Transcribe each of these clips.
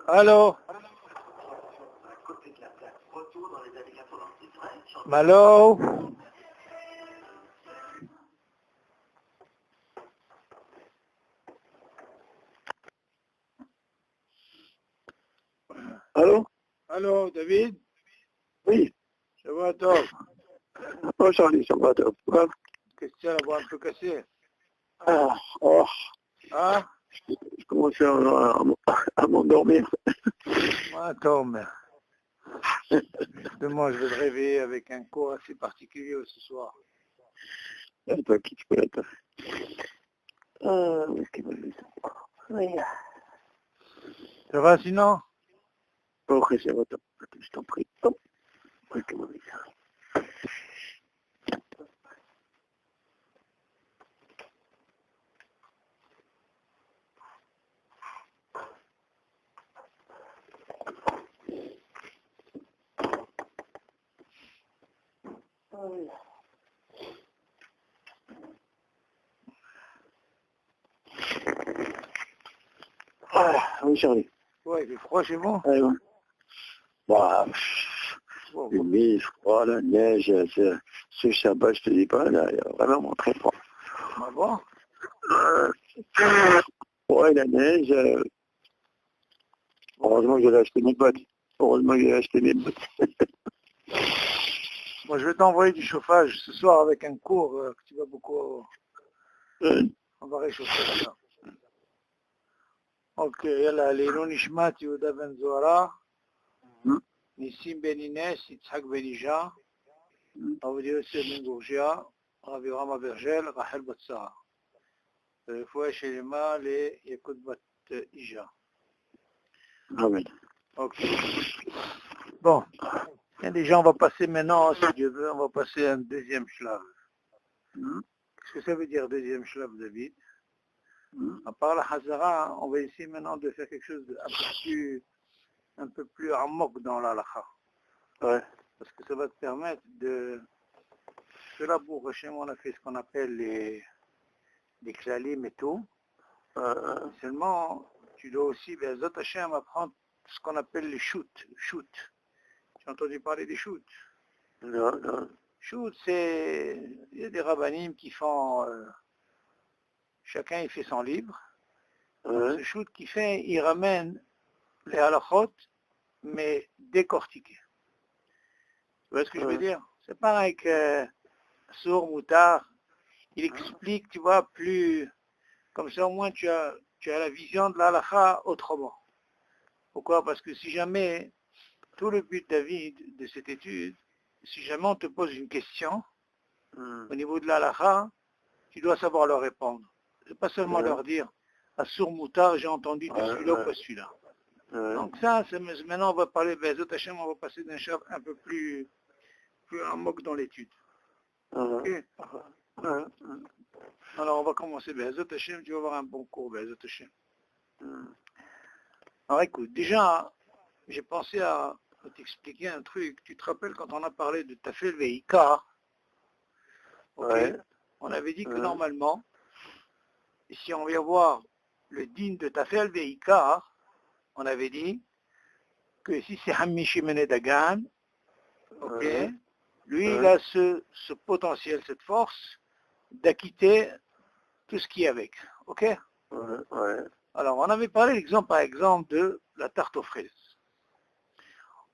Allô? Allô? Allô? Allô, David? Oui. Ça va, toi? Oh, Charlie, ça va, top. Ouais. Qu'est-ce que tu as la voix un peu cassée? Ah, oh, Hein? je commence à m'endormir. Attends, mais... Demain, je vais te réveiller avec un cours assez particulier ce soir. Attends, qui tu peux être? Où est-ce qu'il va le faire? Oui. Ça va sinon? Ok, ça va, top. Attends, je t'en prie. Hop. Où est-ce qu'il va le faire? Ah, oui, Charlie. Ouais, il fait froid chez vous? Ouais, ouais. Bah, Bon, humide, froid, la neige, ce sabbat, je te dis pas, là, il y a vraiment très froid. ah bon? Ouais, la neige, heureusement que j'ai acheté mes bottes. Heureusement que j'ai acheté mes bottes. Moi, je vais t'envoyer du chauffage ce soir avec un cours que tu vas beaucoup... On va réchauffer ça. Ok, yalla, Leilou Nishmat Yehuda Ben Zohara, Nissim Ben Inès, Yitzhak Ben Ija, Avdi Yosef Ben Gourgia, Ravi Rama Bergel, Rachel Bat Sarah. Fouet Shelema, les Yakut Bat Ija. Amen. Ok. Bon, bien déjà, on va passer maintenant, si Dieu veut, on va passer à un deuxième shlav. Qu'est-ce que ça veut dire deuxième shlav, David? À part la Hazara, on va essayer maintenant de faire quelque chose un peu plus amok dans l'halakha. Ouais. Parce que ça va te permettre de... Cela pour Hachem, on a fait ce qu'on appelle les klalim et tout. Seulement, tu dois aussi, Be'ezat Hachem, apprendre ce qu'on appelle les shoots. Shoot. Tu as entendu parler des shoots? Non, non. Shoot, c'est... Il y a des rabbinim qui font... chacun, il fait son livre. Donc, ce shoot qu'il fait, il ramène les halakhot, mais décortiqués. Tu vois ce que je veux dire? C'est pareil que Sour Moutard, il explique, tu vois, plus... Comme ça, au moins, tu as la vision de l'halakha autrement. Pourquoi? Parce que si jamais, tout le but, David, de cette étude, si jamais on te pose une question, au niveau de l'halakha, tu dois savoir leur répondre. C'est pas seulement leur dire, à Sour Moutard, j'ai entendu de celui-là ou pas celui-là. Donc ça, maintenant, on va parler, Bezot Hashem, on va passer d'un chef un peu plus amok dans l'étude. Ok? Alors, on va commencer, Bezot Hashem, tu vas avoir un bon cours, Bezot Hashem. Alors, écoute, déjà, j'ai pensé à t'expliquer un truc. Tu te rappelles quand on a parlé de Tafel Veika, ok? On avait dit que normalement, si on vient voir le digne de Tafel Veika, on avait dit que si c'est Hamishimene Dagan, ok, lui, il a ce potentiel, cette force d'acquitter tout ce qui est avec. Ok? Alors, on avait parlé l'exemple, par exemple, de la tarte aux fraises.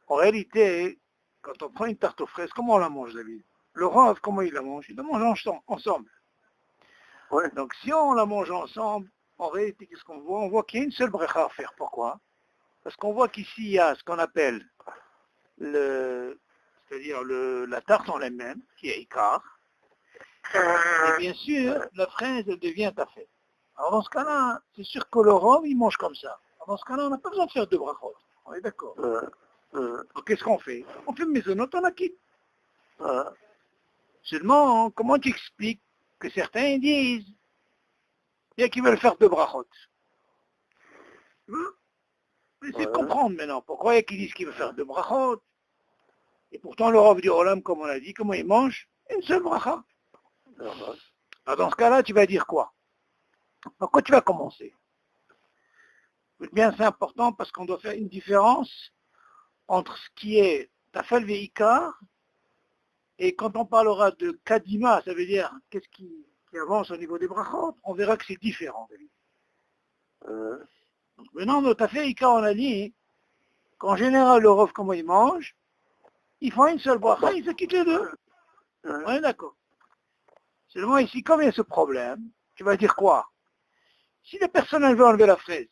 En réalité, quand on prend une tarte aux fraises, comment on la mange, David? Le Rav, comment il la mange? Il la mange ensemble. Donc, si on la mange ensemble, en réalité, qu'est-ce qu'on voit? On voit qu'il y a une seule bracha à faire. Pourquoi? Parce qu'on voit qu'ici, il y a ce qu'on appelle c'est-à-dire la tarte en elle-même, qui est Ikar. Et bien sûr, la fraise, elle devient tafel. Alors dans ce cas-là, c'est sûr que le rhum, il mange comme ça. Alors dans ce cas-là, on n'a pas besoin de faire deux brachot. On est d'accord. Alors qu'est-ce qu'on fait? On fait maisonnote en acquis. Seulement, comment tu expliques que certains disent, il y a qui veulent faire deux brachot? Essayez de comprendre maintenant. Pourquoi il y a qui disent qu'ils veulent faire deux brachot? Et pourtant, le Rav du Olam, comme on l'a dit, comment il mange? Une seule bracha. Alors dans ce cas-là, tu vas dire quoi? Par quoi tu vas commencer? Bien, c'est important parce qu'on doit faire une différence entre ce qui est Tafel Veikar et quand on parlera de Kadima, ça veut dire qu'est-ce qui avance au niveau des brachot, on verra que c'est différent. Donc, maintenant, dans Tafel Veikar, on a dit qu'en général, le Rav, comment il mange, il font une seule bracha, il se quitte les deux. On est d'accord. Seulement ici, comme il y a ce problème, tu vas dire quoi? Si la personne elle veut enlever la fraise,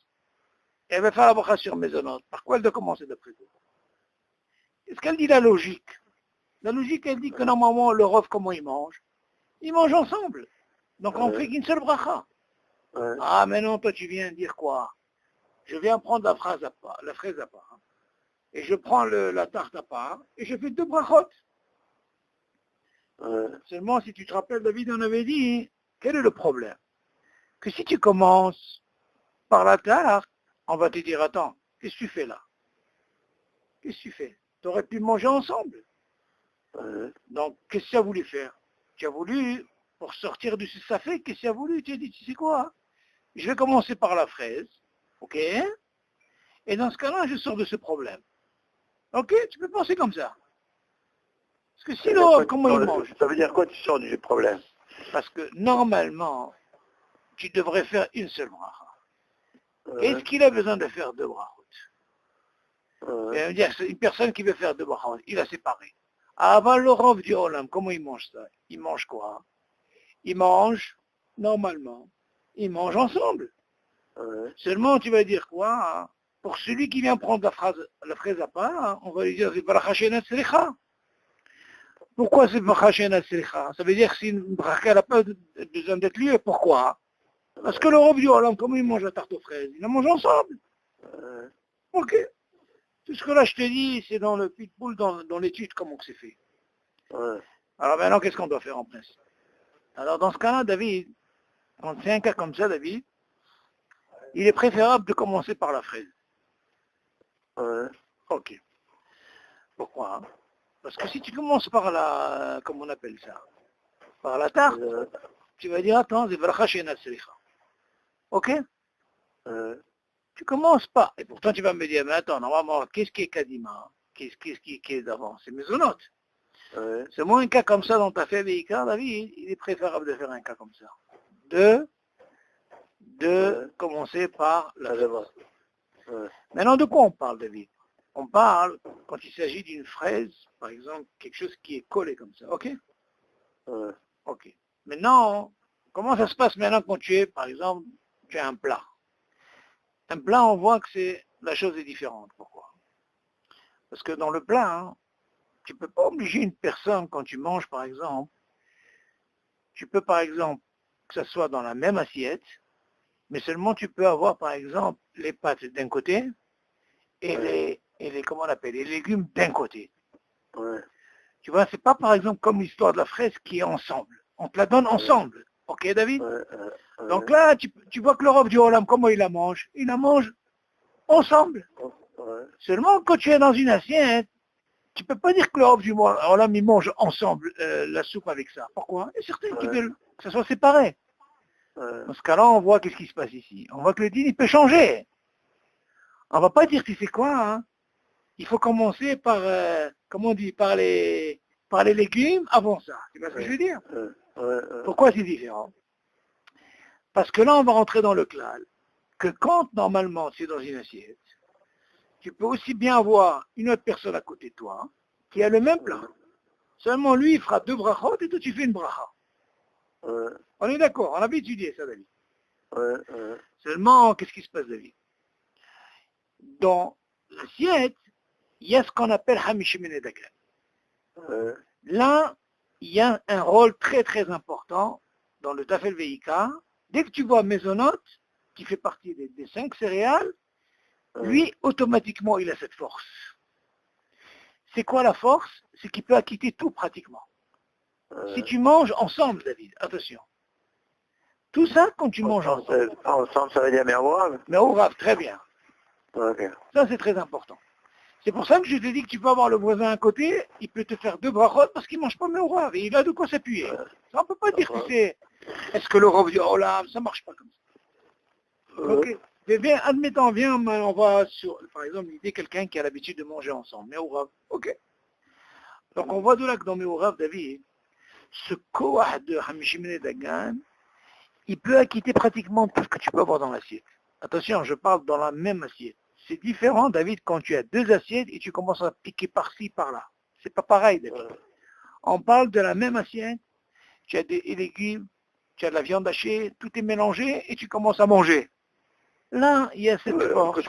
et elle va faire la bracha sur maisonnante, par quoi elle doit commencer d'après toi? Est-ce qu'elle dit la logique? La logique, elle dit que normalement, le Rav, comment il mange? Ils mangent ensemble. Donc on fait qu'une seule bracha. Ah, mais non, toi tu viens dire quoi? Je viens prendre la fraise à part. Et je prends la tarte à part, et je fais deux brachot. Seulement, si tu te rappelles, David, on avait dit, quel est le problème? Que si tu commences par la tarte, on va te dire, attends, qu'est-ce que tu fais là? Qu'est-ce que tu fais? Tu aurais pu manger ensemble. Donc, qu'est-ce que tu as voulu faire? Tu as voulu, pour sortir du safé, qu'est-ce que tu as voulu? Tu as dit, tu sais quoi? Je vais commencer par la fraise, ok? Et dans ce cas-là, je sors de ce problème. Ok? Tu peux penser comme ça. Parce que sinon, comment il mange? Ça veut dire quoi tu sors du problème? Parce que normalement, tu devrais faire une seule bracha. Est-ce qu'il a besoin de faire deux brachot? C'est une personne qui veut faire deux brachot, il a séparé. Avant le Rav du Olam, comment il mange ça? Il mange quoi? Il mange, normalement, ils mangent ensemble. Seulement, tu vas dire quoi? Pour celui qui vient prendre la fraise à part, on va lui dire, c'est bracha shena tzricha. Pourquoi c'est bracha shena tzricha? Ça veut dire que c'est une bracha, elle n'a pas besoin d'être lieu. Pourquoi? Parce que le Rav du Olam, comment il mange la tarte aux fraises? Ils la mangent ensemble. Ok. Tout ce que là je te dis, c'est dans le pitbull, dans l'étude, comment c'est fait. Alors maintenant, qu'est-ce qu'on doit faire en principe? Alors dans ce cas-là, David, quand c'est un cas comme ça, David, il est préférable de commencer par la fraise. Ok. Pourquoi? Parce que si tu commences par la, comment on appelle ça? Par la tarte, tu vas dire, attends, c'est bracha shena tzricha. Ok? Tu commences pas. Et pourtant, tu vas me dire, mais attends, normalement, qu'est-ce qui est Kadima? Qu'est-ce qui est d'avant? C'est maisonnante. C'est moins un cas comme ça dont tu as fait Veikar, David, il est préférable de faire un cas comme ça. De commencer par la fraise. Maintenant, de quoi on parle, David? On parle, quand il s'agit d'une fraise, par exemple, quelque chose qui est collé comme ça, ok? Ok. Maintenant, comment ça se passe maintenant quand tu es, par exemple, tu as un plat? Un plat, on voit que la chose est différente. Pourquoi? Parce que dans le plat, tu ne peux pas obliger une personne, quand tu manges, par exemple, tu peux, par exemple, que ce soit dans la même assiette, mais seulement tu peux avoir, par exemple, les pâtes d'un côté et les comment on appelle, les légumes d'un côté. Tu vois, c'est pas, par exemple, comme l'histoire de la fraise qui est ensemble. On te la donne ensemble. Ok, David? Donc là, tu vois que le Rav du Olam, comment il la mange? Il la mange ensemble. Seulement, quand tu es dans une assiette, tu peux pas dire que le Rav du Olam, il mange ensemble la soupe avec ça. Pourquoi? Il y a certains qui veulent que ça soit séparé. Dans ce cas-là, on voit qu'est-ce qui se passe ici. On voit que le din, il peut changer. On va pas dire, tu sais quoi, il faut commencer par, comment on dit, par les légumes avant ça. Tu vois ce que je veux dire? Pourquoi c'est différent? Parce que là, on va rentrer dans le klal, que quand, normalement, tu es dans une assiette, tu peux aussi bien avoir une autre personne à côté de toi, qui a le même plat. Seulement, lui, il fera deux brachot et toi, tu fais une bracha. On est d'accord, on avait étudié ça, David. Seulement, qu'est-ce qui se passe, David? Dans l'assiette, il y a ce qu'on appelle Hamishim Nedagan. Là, il y a un rôle très très important dans le Tafel Veikar. Dès que tu vois Maisonot, qui fait partie des 5 céréales, lui, automatiquement, il a cette force. C'est quoi la force? C'est qu'il peut acquitter tout pratiquement. Si tu manges ensemble, David, attention. Tout ça, quand tu manges ensemble. Ensemble, ça veut dire Mervorav? Mervorav, très bien. Okay. Ça, c'est très important. C'est pour ça que je te dis que tu peux avoir le voisin à côté, il peut te faire deux brachot parce qu'il ne mange pas Mervorav et il a de quoi s'appuyer. Ça, on ne peut pas dire que c'est... Est-ce que le Rav du Olam, ça ne marche pas comme ça. Ok. Admettons, on va sur, par exemple, l'idée quelqu'un qui a l'habitude de manger ensemble. Meourav, ok. Donc on voit de là que dans Meourav, David, ce koah de Hamishimene Dagan, il peut acquitter pratiquement tout ce que tu peux avoir dans l'assiette. Attention, je parle dans la même assiette. C'est différent, David, quand tu as deux assiettes et tu commences à piquer par-ci, par-là. C'est pas pareil, David. On parle de la même assiette, tu as des légumes, tu as de la viande hachée, tout est mélangé et tu commences à manger. Là, il y a cette force.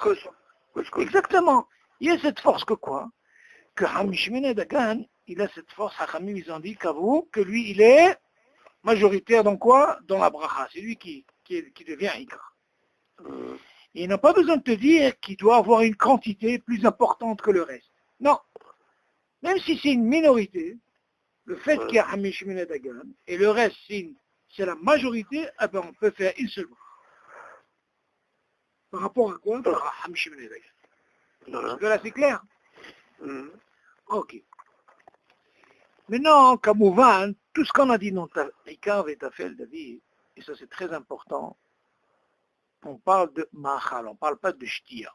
Couscous. Exactement. Il y a cette force que quoi? Que Hamishmine Dagan, il a cette force, Hachamim, ils ont dit qu'avoue, que lui, il est majoritaire dans quoi? Dans la bracha. C'est lui qui devient Ikar. Il n'a pas besoin de te dire qu'il doit avoir une quantité plus importante que le reste. Non. Même si c'est une minorité, le fait qu'il y a Hamishmine Dagan, et le reste, c'est la majorité, eh ben, on peut faire une seule bracha. Par rapport à quoi? Par rapport à Hamishmine Dagan. Parce que là, c'est clair? Ok. Maintenant, Kamouvan, tout ce qu'on a dit dans Ikar et Tafel, David, et ça c'est très important, on parle de Machal, on ne parle pas de Shtia.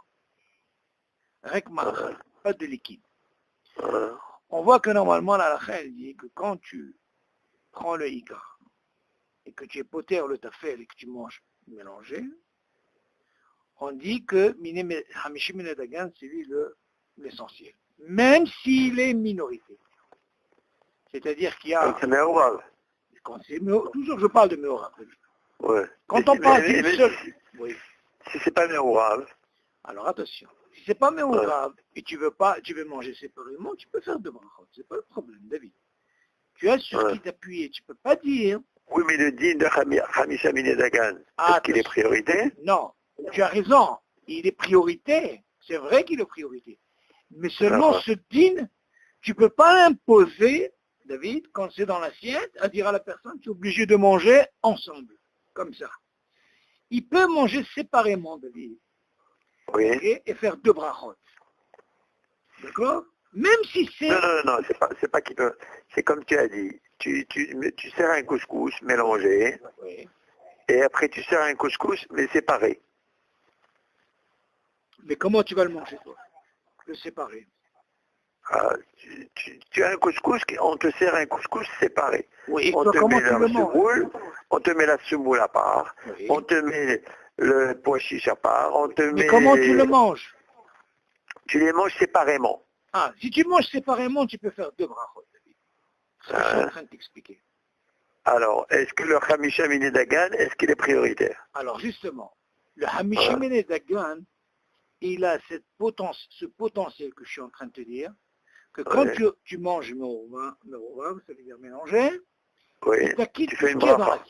Rek Machal, pas de liquide. On voit que normalement, la halakha, elle dit que quand tu prends le Ikar et que tu épotères le Tafel et que tu manges mélangé, on dit que Hamishim Dagan, c'est lui l'essentiel. Même s'il est minorité. C'est-à-dire qu'il y a... C'est Meourav. Toujours je parle de Meourav. Ouais. Quand on parle d'une seule... Oui. Si c'est pas Meourav. Alors attention. Si c'est pas Meourav et tu veux manger séparément, tu peux faire deux brachot. C'est pas le problème, David. Tu as sur qui t'appuyer. Tu peux pas dire... Oui, mais le din de Hamishim Dagan, est-ce qu'il est priorité? Non. Tu as raison. Il est priorité. C'est vrai qu'il est priorité. Mais seulement ce din, tu ne peux pas l'imposer, David, quand c'est dans l'assiette, à dire à la personne, tu es obligé de manger ensemble, comme ça. Il peut manger séparément, David, oui. Et faire deux brachot. D'accord? Même si c'est... Non, c'est pas qu'il peut... C'est comme tu as dit, tu sers un couscous mélangé, et après tu sers un couscous, mais séparé. Mais comment tu vas le manger, toi? Le séparer. Tu as un couscous, on te sert un couscous séparé. Oui, on te met la semoule, on te met la semoule à part, on te met le pois chiche à part, Mais comment tu le manges? Tu les manges séparément. Ah, si tu manges séparément, tu peux faire deux brachot. C'est ce que je suis en train de t'expliquer. Alors, est-ce que le Hamishim Dagan, est-ce qu'il est prioritaire? Alors justement, le Hamishim Dagan, il a ce potentiel que je suis en train de te dire, que quand tu manges Meourav, ça veut dire mélanger, tu fais une bracha.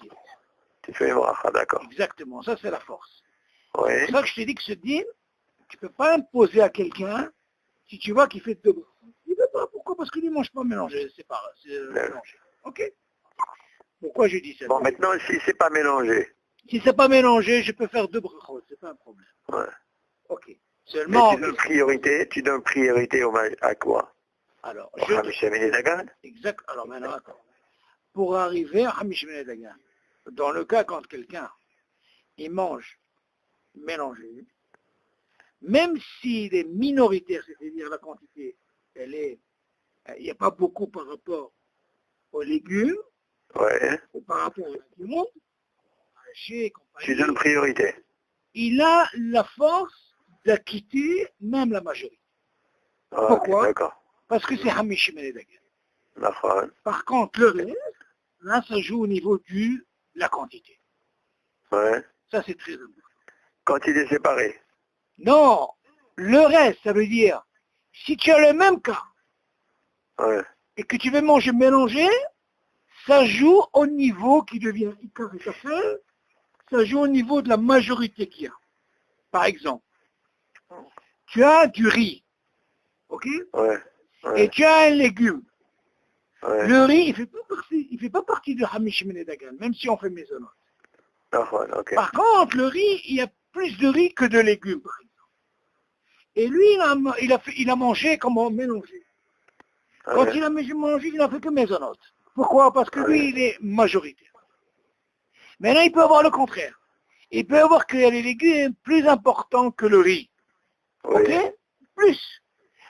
Tu fais une bracha, d'accord. Exactement, ça c'est la force. C'est pour ça que je t'ai dit que ce din, tu ne peux pas imposer à quelqu'un, si tu vois qu'il fait deux brachas. Il ne veut pas, pourquoi? Parce qu'il ne mange pas mélangé, c'est pas mélangé. Ok? Pourquoi je dis ça? Bon, maintenant, si c'est pas mélangé. Si c'est pas mélangé, je peux faire deux brachot, c'est pas un problème. Ok. Seulement... Mais tu donnes priorité à quoi? Alors, Hamishim Dagan? Exact. Alors maintenant, attends. Pour arriver à Hamishim Dagan, dans le cas quand quelqu'un, il mange mélangé, même s'il est minoritaire, c'est-à-dire la quantité, il n'y a pas beaucoup par rapport aux légumes, ou par rapport à la viande, tu donnes priorité. Il a la force d'acquitter même la majorité. Pourquoi? Parce que c'est Hamishim Dagan. Par contre, le reste, là, ça joue au niveau de la quantité. Ça, c'est très important. Quand il est séparé? Non, le reste, ça veut dire, si tu as le même cas, et que tu veux manger mélangé, ça joue au niveau qui devient Ikar et Tafel, ça joue au niveau de la majorité qu'il y a. Par exemple, tu as du riz, ok? Et tu as un légume. Le riz, il fait pas partie de Hamishim Dagan, même si on fait maisonnante. Par contre, le riz, il y a plus de riz que de légumes, par exemple. Et lui, il a mangé comment mélangé. Quand il a mangé, il n'a fait que maisonnante. Pourquoi? Parce que lui, il est majoritaire. Maintenant, il peut avoir le contraire. Il peut y avoir qu'il y a les légumes plus importants que le riz. Oui. Ok? Plus.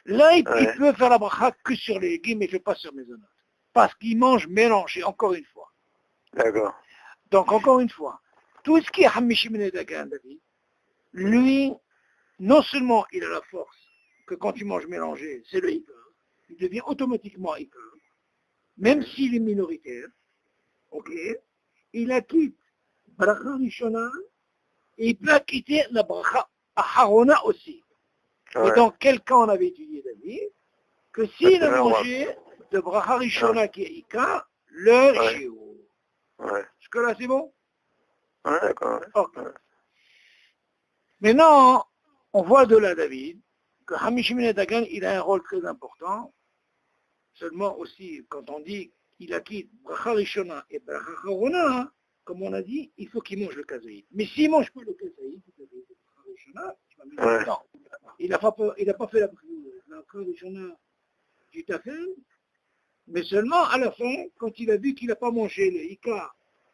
Là, il Ouais. peut faire la bracha que sur les légumes, mais il ne fait pas sur maisonnote. Parce qu'il mange mélangé, encore une fois. D'accord. Donc, encore une fois, tout ce qui est Hamish ibn Dagan, David, lui, non seulement il a la force que quand tu manges mélangé, c'est le Ikar, il devient automatiquement Ikar, même s'il est minoritaire, ok, il acquitte Bracha Rishona, et il peut acquitter la Bracha Aharona aussi. Ouais. Et dans quel cas on avait étudié, David, que s'il a le mangé de Bracha Rishona qui est Ikar, le Shiur. Ouais. Jusque-là, c'est bon? Ouais, d'accord. Ok. Ouais. Maintenant, on voit de là, David, que Hamish ibn Dagan, il a un rôle très important. Seulement aussi, quand on dit qu'il acquitte Bracha Rishona et Bracha Harona, comme on a dit, il faut qu'il mange le kazaïd. Mais s'il ne mange pas le kazaïd, Bracha Rishona, tu vas me dire, non, il n'a pas fait la Bracha Rishona du tafel, mais seulement à la fin, quand il a vu qu'il n'a pas mangé le Ika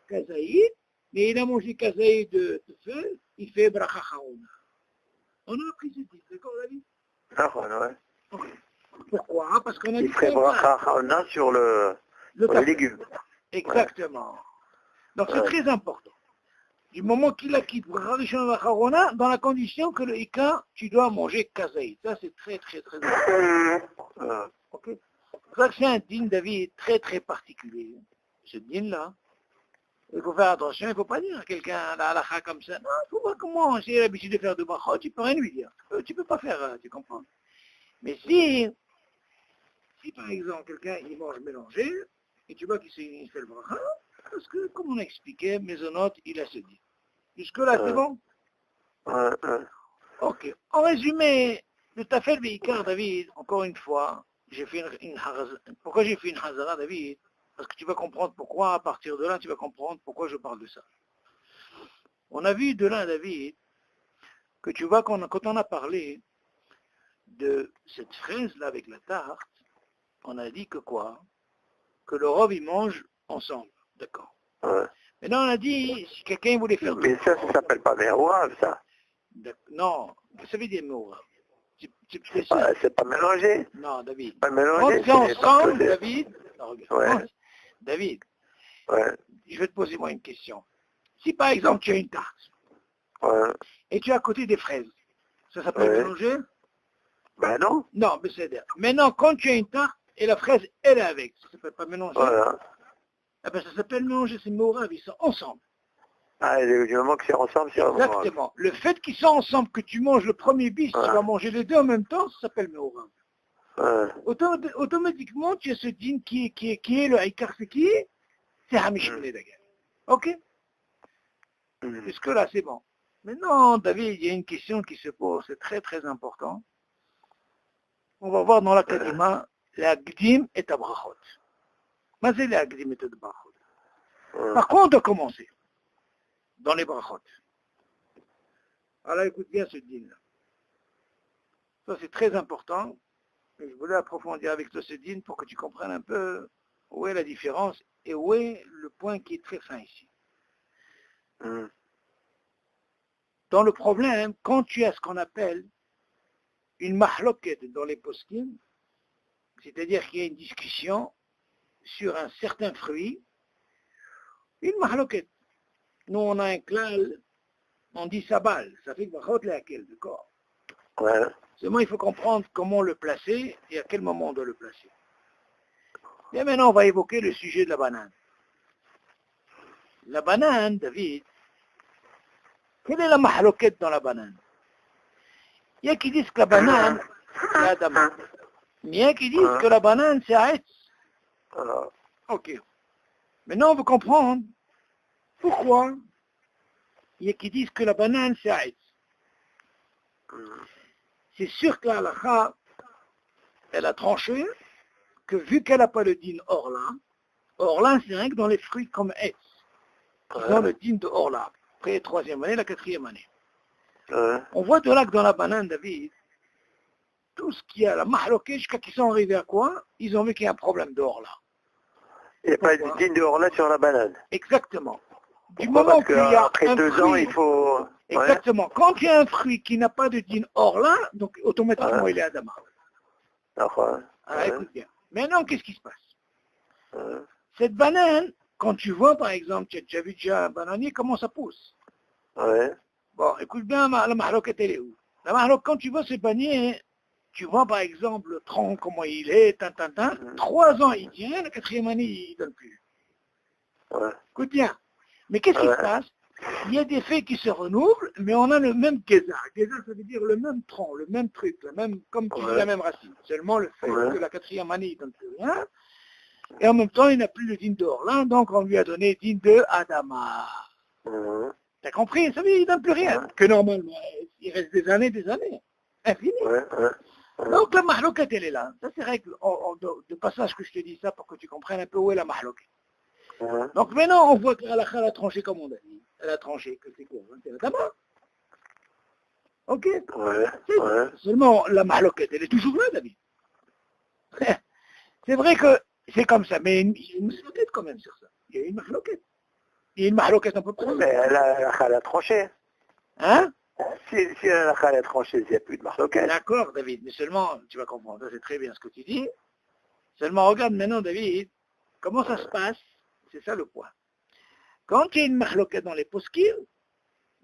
kazaïd, mais il a mangé kazaïd de tafel, il fait Bracha Harona. On a appris ce titre, d'accord, David? Ah, ouais. Okay. Pourquoi? Parce qu'on a dit Il ferait bracha harona sur les légumes. Exactement. Donc c'est très important. Du moment qu'il a quitté bracha rishona v'acharona, dans la condition que le Ika, tu dois manger kazaïd. Ça c'est très très très important. Okay. C'est pour ça que c'est un dîne, David, très très particulier. Ce dîne-là. Il faut faire attention, il ne faut pas dire à quelqu'un la halakha comme ça. Non, il faut voir comment, s'il a l'habitude de faire de bracha, tu ne peux rien lui dire. Tu ne peux pas faire, tu comprends. Mais si par exemple quelqu'un il mange mélangé, et tu vois qu'il fait le bracha, parce que comme on a expliqué, Maisonnote, il a ce dit. Jusque-là, c'est bon? Ok. En résumé, le tafel veikar, David, encore une fois, j'ai fait pourquoi j'ai fait une hazara, David? Parce que tu vas comprendre pourquoi, à partir de là, tu vas comprendre pourquoi je parle de ça. On a vu de là, David, que tu vois, quand on a parlé de cette fraise-là avec la tarte, on a dit que quoi? Que le rov, il mange ensemble. D'accord. Ouais. Maintenant, on a dit, si quelqu'un voulait faire... Mais ça s'appelle pas mérouave, ça. Non, ça veut dire mérouave. C'est pas mélangé. Non, David. Pas mélangé. Quand c'est ensemble, David... Non, regarde. Ouais. David, Ouais. je vais te poser moi une question. Si par exemple tu as une tarte, et tu as à côté des fraises, ça s'appelle mélanger? Ben non. Non, mais c'est-à-dire, maintenant quand tu as une tarte, et la fraise, elle est avec, ça s'appelle pas mélanger? Voilà. Eh ben, ça s'appelle mélanger, c'est méorav, ils sont ensemble. Ah, du moment que c'est ensemble, c'est ensemble. Exactement. Le fait qu'ils sont ensemble, que tu manges le premier bis, tu vas manger les deux en même temps, ça s'appelle méorav. Automatiquement, tu as ce dîne qui est le haïkar, c'est qui est? C'est Hamish ibn Dagan. Ok? Jusque-là, c'est bon. Maintenant, David, il y a une question qui se pose, c'est très très important. On va voir dans la Kadima, la Gdim et la Brachot. Mais c'est la Gdim et la Brachot. Par contre, on doit commencer dans les Brachot. Alors écoute bien ce dîne-là. Ça, c'est très important. Et je voulais approfondir avec toi ce dîne pour que tu comprennes un peu où est la différence et où est le point qui est très fin ici. Dans le problème, quand tu as ce qu'on appelle une mahloket dans les poskim, c'est-à-dire qu'il y a une discussion sur un certain fruit, une mahloket. Nous, on a un klal, on dit sabal, ça fait que laquelle, d'accord? Seulement, il faut comprendre comment le placer et à quel moment on doit le placer. Et maintenant, on va évoquer le sujet de la banane. La banane, David, quelle est la mahloket dans la banane? Il y a qui disent que la banane, c'est Adama. Mais il y a qui disent que la banane, c'est Aetz. Ok. Maintenant, on veut comprendre pourquoi il y a qui disent que la banane, c'est Aetz. C'est sûr que la halakha, elle a tranché que vu qu'elle n'a pas le din Orla, c'est rien que dans les fruits comme Etz, qui ont le din de Orla. Après la 3e année, la 4e année. On voit de là que dans la banane, David, tout ce qui a la mahloké, jusqu'à qu'ils sont arrivés à quoi? Ils ont vu qu'il y a un problème de Orla. Il n'y a pas de din de Orla sur la banane. Exactement. Du moment qu'il y a après un 2 fruit, ans, il faut... exactement, quand il y a un fruit qui n'a pas de din or là, donc automatiquement il est Adama. Alors, Alors écoute bien. Maintenant, qu'est-ce qui se passe? Cette banane, quand tu vois par exemple, tu as déjà vu un bananier, comment ça pousse? Bon, écoute bien, la mahloquette elle est où? La mahloquette, quand tu vois ce panier, tu vois par exemple le tronc, comment il est, 3 ans il tient, la 4e année il ne donne plus. Écoute bien. Mais qu'est-ce qui se passe? Il y a des faits qui se renouvelent, mais on a le même gézar. Gézar, ça veut dire le même tronc, le même truc, comme tu dis, la même racine. Seulement le fait que la 4e année il ne donne plus rien, et en même temps il n'a plus le din d'or là, donc on lui a donné din de Adama. T'as compris? Ça veut dire qu'il ne donne plus rien. Que normalement, il reste des années, infini. Donc la mahloquette, elle est là. Ça c'est règle de passage que je te dis ça pour que tu comprennes un peu où est la mahloquette. Donc maintenant, on voit que Halakha a tranché comme on a dit. Elle a tranché que c'est quoi? C'est Adama. Ok? Seulement, la mahloquette, elle est toujours là, David. C'est vrai que c'est comme ça, mais il y a une mahloquette quand même sur ça. Il y a une mahloquette. Il y a une mahloquette un peu plus. Mais Halakha a tranché. Hein? Si Halakha a tranché, il n'y a plus de mahloquette. D'accord, David, mais seulement, tu vas comprendre, c'est très bien ce que tu dis. Seulement, regarde maintenant, David, comment ça se passe? C'est ça le point. Quand il y a une mahloquette dans les poskim,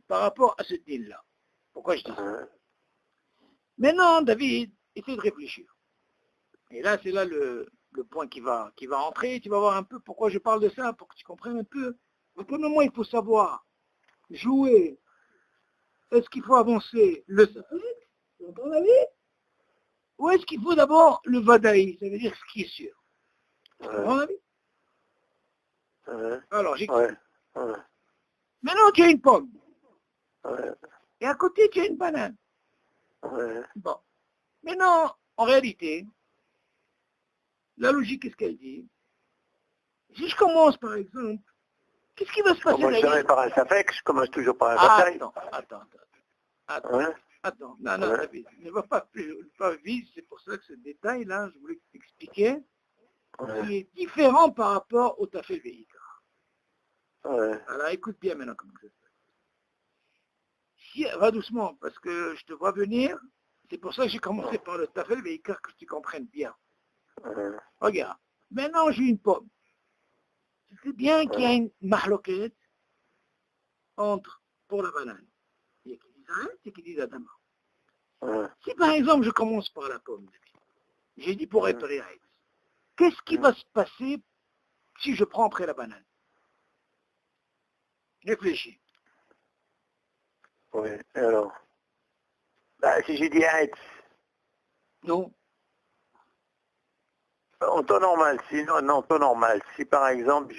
par rapport à ce din-là, pourquoi je dis ça? Maintenant, David, essaie de réfléchir. Et là, c'est là le point qui va entrer. Tu vas voir un peu pourquoi je parle de ça, pour que tu comprennes un peu. À quel moment il faut savoir jouer? Est-ce qu'il faut avancer le safek, dans ton avis? Ou est-ce qu'il faut d'abord le vadaï, ça veut dire ce qui est sûr? Dans ton avis? Alors, j'explique. Maintenant, tu as une pomme. Et à côté, tu as une banane. Bon. Maintenant, en réalité, la logique, qu'est-ce qu'elle dit? Si je commence, par exemple, qu'est-ce qui va se passer? Je commence jamais par un safek, je commence toujours par un vadaï. Attends. Non, David, ne va pas vite, c'est pour ça que ce détail-là, je voulais t'expliquer, qui est différent par rapport au tafel veïka. Alors écoute bien maintenant comment ça se passe. Va doucement, parce que je te vois venir, c'est pour ça que j'ai commencé par le tafel veïka, que tu comprennes bien. Regarde, maintenant j'ai une pomme. Tu sais bien qu'il y a une mahloquette pour la banane. Il y a qui disent Aït et qui disent Adama. Si par exemple je commence par la pomme, j'ai dit pour être Aït, qu'est-ce qui va se passer si je prends après la banane? Réfléchis. Oui, alors. Si j'ai dit Aït. Non. En temps normal, en temps normal, si par exemple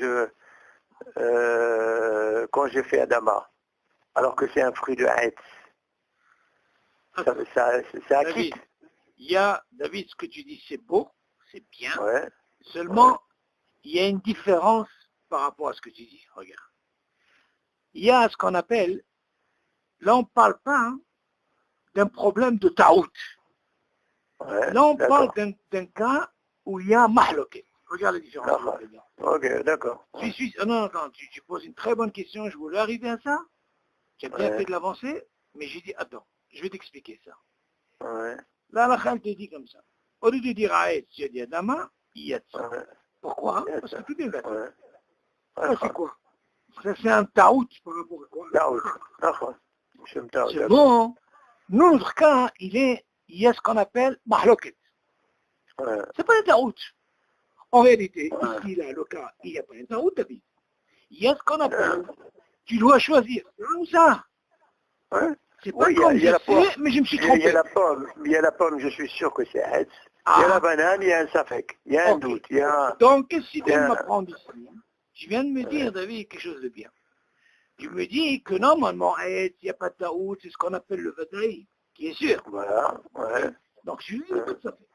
quand j'ai fait Adama, alors que c'est un fruit de Haït, c'est acquis. David, ce que tu dis, c'est beau, c'est bien. Seulement, il y a une différence par rapport à ce que tu dis. Regarde. Il y a ce qu'on appelle, là on ne parle pas d'un problème de taout. Là on parle d'un cas où il y a mahloquet. Regarde la différence. Ok, d'accord. Non, tu poses une très bonne question, je voulais arriver à ça. Tu as bien fait de l'avancer, mais j'ai dit, attends, je vais t'expliquer ça. Là, la khal te dit comme ça. Au lieu de dire Aït, tu as dit Adama, il y a ça. Pourquoi? Parce que tout est là. Ça, c'est quoi? Ça, c'est un taout par rapport à quoi? Taout. C'est bon. Nous, notre cas, il y a ce qu'on appelle mahloquet. C'est pas un taout. En réalité, ici, là, le cas, il n'y a pas un taout, David. Il y a ce qu'on appelle, tu dois choisir ça ou ça. C'est pas comme je sais, mais je me suis trompé. Il y a la pomme, je suis sûr que c'est Haït. Il y a la banane, il y a un safek. Il y a un doute. Donc, qu'est-ce que tu viens de m'apprendre ici? Tu viens de me dire, David, quelque chose de bien. Tu me dis que normalement, il n'y a pas de taout, c'est ce qu'on appelle le vadaï, qui est sûr. Voilà, Donc, je lui dis, pas de safek.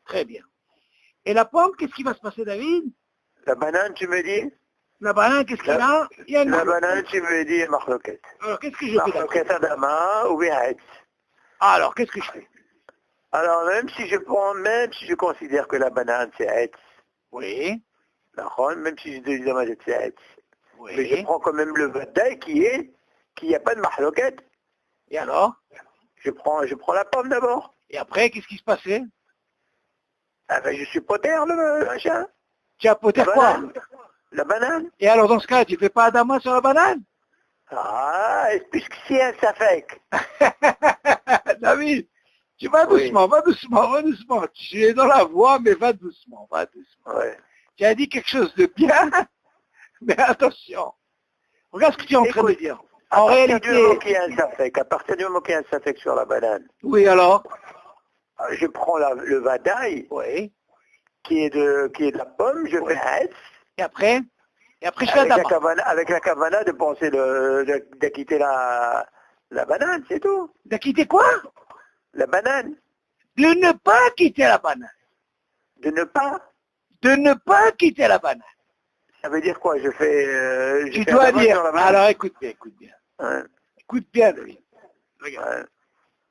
Très bien. Et la pomme, qu'est-ce qui va se passer, David? La banane, tu me dis? La banane, qu'est-ce qu'il y a? La banane, tu me dis mahloquet. Alors, qu'est-ce que je fais? Mahloquet Adama ou Haït. Alors, qu'est-ce que je fais? Alors, même si je considère que la banane, c'est Haït. Oui. Même si je dis c'est Haït. Oui. Mais je prends quand même le vadaï qu'il n'y a pas de mahloket. Et alors? Je prends la pomme d'abord. Et après, qu'est-ce qui se passait? Ah ben, je suis poter, le machin. Tu as poté quoi? La banane. Et alors, dans ce cas, tu fais pas Adama sur la banane? Ah, puisque c'est un safek. David, tu vas doucement, va doucement, va doucement. Tu es dans la voie, mais va doucement, va doucement. Ouais. Tu as dit quelque chose de bien, mais attention. Regarde ce que tu es en train de dire. En réalité... À partir du moment qu'il y a un safek sur la banane, Oui, alors? je prends le vadaï, Oui. qui est de la pomme, je fais un S. Et après? Et après, je fais Adama. Avec la kavana de penser de quitter la banane, c'est tout. De quitter quoi? La banane. De ne pas quitter la banane. De ne pas. De ne pas quitter la banane. Ça veut dire quoi? Je fais... tu dois dire... Alors, écoute bien, écoute bien. Ouais. Écoute bien, David. Regarde. Ouais.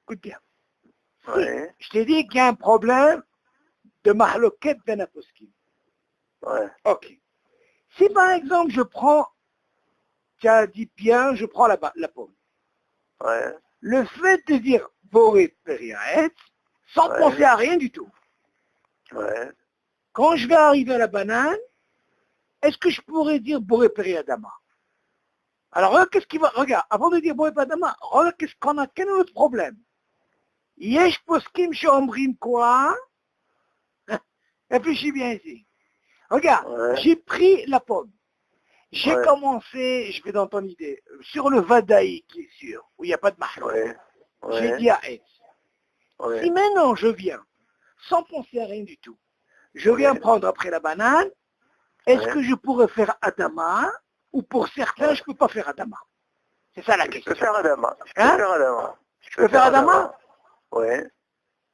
Écoute bien. Ouais. Je t'ai dit qu'il y a un problème de mahloket ben aposkim. Ouais. Ok. Si par exemple je prends, tu as dit bien, je prends la pomme. Ouais. Le fait de dire Boré Periaet, sans penser à rien du tout. Ouais. Quand je vais arriver à la banane, est-ce que je pourrais dire Boré Periadama? Alors regarde, qu'est-ce qui va, regarde, avant de dire Boré Periadama, regarde qu'est-ce qu'on a, quel est notre problème? Yesh poskim shombrim quoi? Réfléchis bien ici. Regarde, j'ai pris la pomme. J'ai commencé, je vais dans ton idée, sur le vadaï qui est sûr, où il n'y a pas de mahlo. J'ai dit à Etz. Si maintenant je viens, sans penser à rien du tout, je viens prendre après la banane, est-ce que je pourrais faire Adama, ou pour certains, je ne peux pas faire Adama? C'est ça la question. Je peux faire Adama. Je peux faire Adama? Oui.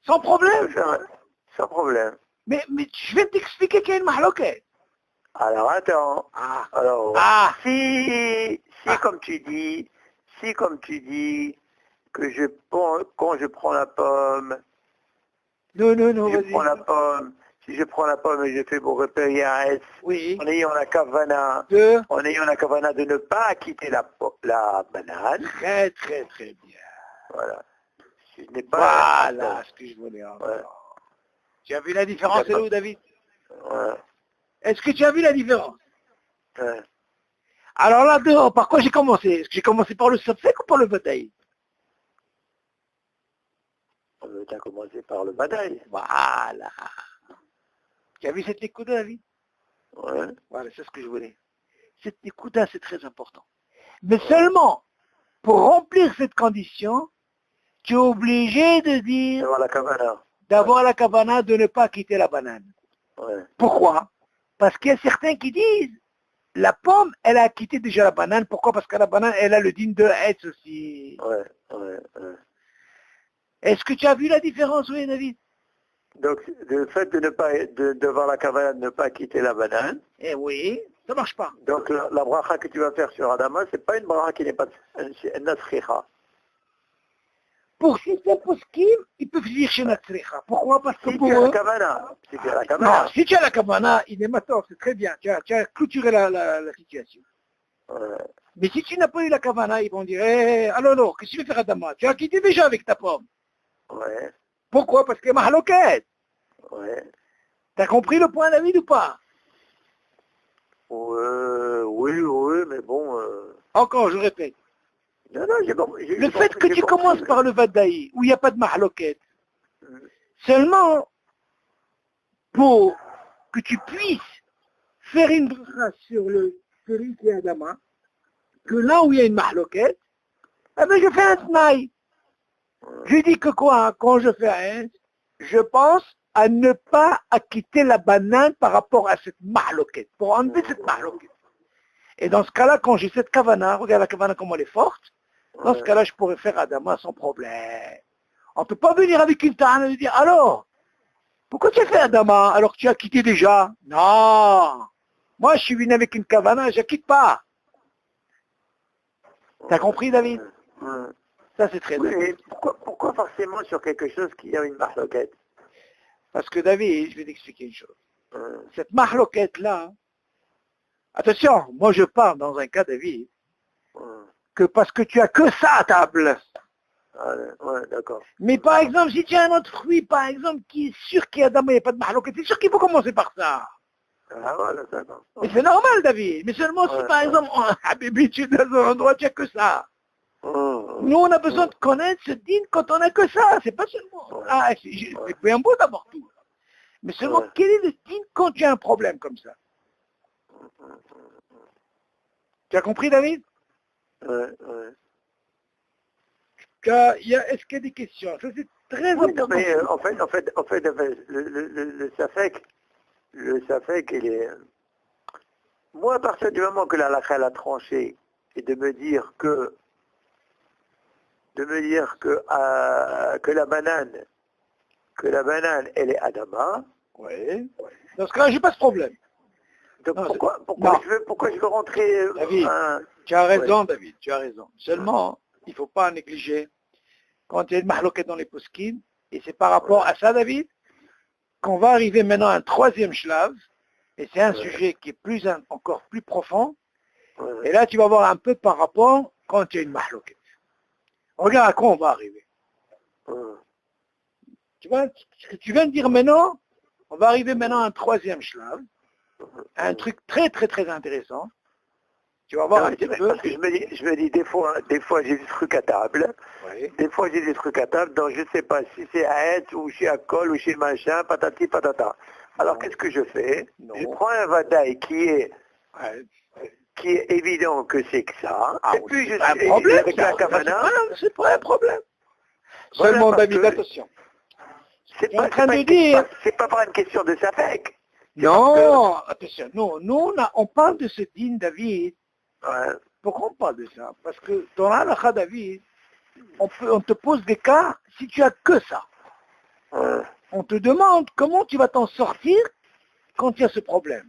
Sans problème? Sans problème. Mais je vais t'expliquer qu'il y a une mahloquette. Alors attends. Alors, si comme tu dis, que quand je prends la pomme, si je prends la pomme et je fais pour repérer un S, en ayant la kavana de ne pas quitter la banane. Très, très, très bien. Voilà. Voilà ce que je voulais entendre. Tu as vu la différence, c'est où, David? Est-ce que tu as vu la différence? Alors là, par quoi j'ai commencé? Est-ce que j'ai commencé par le safek ou par le bataille? Tu as commencé par le bataille. Voilà. Tu as vu cette écoute, David? Ouais. Voilà, c'est ce que je voulais. Cette écoute, c'est très important. Mais seulement, pour remplir cette condition, tu es obligé de dire... D'avoir la kavana de ne pas quitter la banane. Pourquoi? Parce qu'il y a certains qui disent, la pomme, elle a quitté déjà la banane. Pourquoi? Parce que la banane, elle a le din de Hetz aussi. Est-ce que tu as vu la différence, oui, David? Donc, le fait devant la kavana de ne pas quitter la banane. Eh oui, ça marche pas. Donc, la bracha que tu vas faire sur Adama, c'est pas une bracha qui n'est pas un nasricha. Pour certains poskim, ils peuvent dire chez Natsricha. Pourquoi? Parce que si pour tu as eux... la kavana. Non, si tu as la kavana, il est mator, c'est très bien. Tu as clôturé la situation. Mais si tu n'as pas eu la kavana, ils vont dire, alors, qu'est-ce que tu veux faire Adama? Tu as quitté déjà avec ta pomme. Pourquoi? Parce que mahloket. T'as compris le point, David, ou pas? Oui, mais bon... Encore, je répète. Non, le fait que tu commences par le vadaï, où il n'y a pas de mahloket, seulement pour que tu puisses faire une bracha sur celui qui est Adama, que là où il y a une mahloket, eh bien je fais un tnaï. Je dis que quoi? Quand je fais un, je pense à ne pas quitter la banane par rapport à cette mahloket, pour enlever cette mahloket. Et dans ce cas-là, quand j'ai cette kavana, regarde la kavana comment elle est forte, dans ce cas-là, je pourrais faire Adama sans problème. On ne peut pas venir avec une ta'ana et dire, alors, pourquoi tu as fait Adama alors que tu as quitté déjà? Non. Moi, je suis venu avec une kavana, je ne quitte pas. T'as compris, David? Ça, c'est très bien. Pourquoi forcément sur quelque chose qui a une mahloket? Parce que, David, je vais t'expliquer une chose. Cette mahloket-là, Attention, moi je parle dans un cas, David, Ouais. que parce que tu as que ça à table. Ah, ouais, d'accord. Mais par exemple, si tu as un autre fruit, par exemple, qui est sûr qu'il y a d'abord, il n'y a pas de mahlouk, c'est sûr qu'il faut commencer par ça. Ah, voilà, d'accord. Et c'est normal, David. Mais seulement si, par exemple, Habibi, tu es dans un endroit, tu n'as que ça. Nous, on a besoin de connaître ce dîne quand on n'a que ça. C'est pas seulement, c'est bien beau d'avoir tout. Mais seulement, quel est le dîne quand tu as un problème comme ça? Tu as compris, David? Ouais. Est-ce qu'il y a des questions? Ça, c'est très important. Mais en fait, le SAFEC, il est... Moi, à partir du moment que la halakha a tranché, et de me dire que la banane, elle est Adama. Oui. Dans ce cas-là, j'ai pas ce problème. Donc Non, pourquoi je veux rentrer David, tu as raison, David, tu as raison. Seulement, il ne faut pas négliger quand il y a une mahloquette dans les poskim, et c'est par rapport à ça, David, qu'on va arriver maintenant à un troisième shlav, et c'est un sujet qui est encore plus profond, et là tu vas voir un peu par rapport quand il y a une mahloquette. Regarde à quoi on va arriver. Tu vois, ce que tu viens de dire maintenant, on va arriver maintenant à un troisième shlav, un truc très très très intéressant. Tu vas voir un petit peu. Parce que je me dis des fois j'ai des trucs à table. Oui. Des fois j'ai des trucs à table, donc je ne sais pas si c'est à être ou chez Akol ou chez machin, patati patata. Alors qu'est-ce que je fais? Je prends un vadaï qui est évident que c'est que ça. Et puis je suis avec la kavana. C'est pas un problème. Seulement David, attention. C'est pas par une question de SAFEC. Non, attention, nous on parle de ce dîne David. Pourquoi on parle de ça? Parce que dans l'halakha David, on te pose des cas si tu as que ça. On te demande comment tu vas t'en sortir quand il y a ce problème.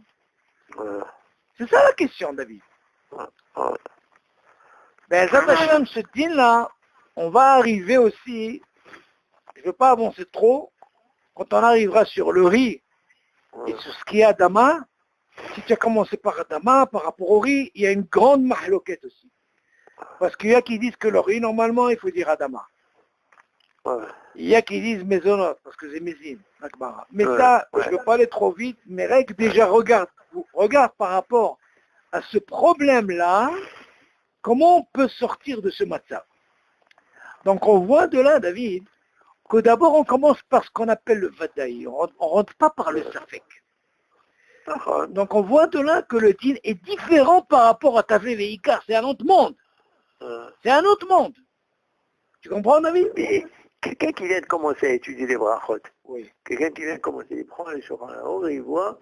C'est ça la question, David. Ben, ce dîne-là, on va arriver aussi, je ne veux pas avancer trop, quand on arrivera sur le riz et sur ce qui est Adama, si tu as commencé par Adama, par rapport au riz, il y a une grande mahloquette aussi. Parce qu'il y a qui disent que le riz, normalement, il faut dire Adama. Il y a qui disent Maisonot, parce que c'est Mézine, Akbara. Mais ça, je ne veux pas aller trop vite, mais règle déjà, regarde par rapport à ce problème-là, comment on peut sortir de ce matzah. Donc on voit de là, David, que d'abord on commence par ce qu'on appelle le vadaï, on ne rentre pas par le safek. Donc on voit de là que le din est différent par rapport à ta veïka, c'est un autre monde. C'est un autre monde. Tu comprends, David? Quelqu'un qui vient de commencer à étudier les brachot, quelqu'un qui vient de commencer, il prend le Shulchan, il voit,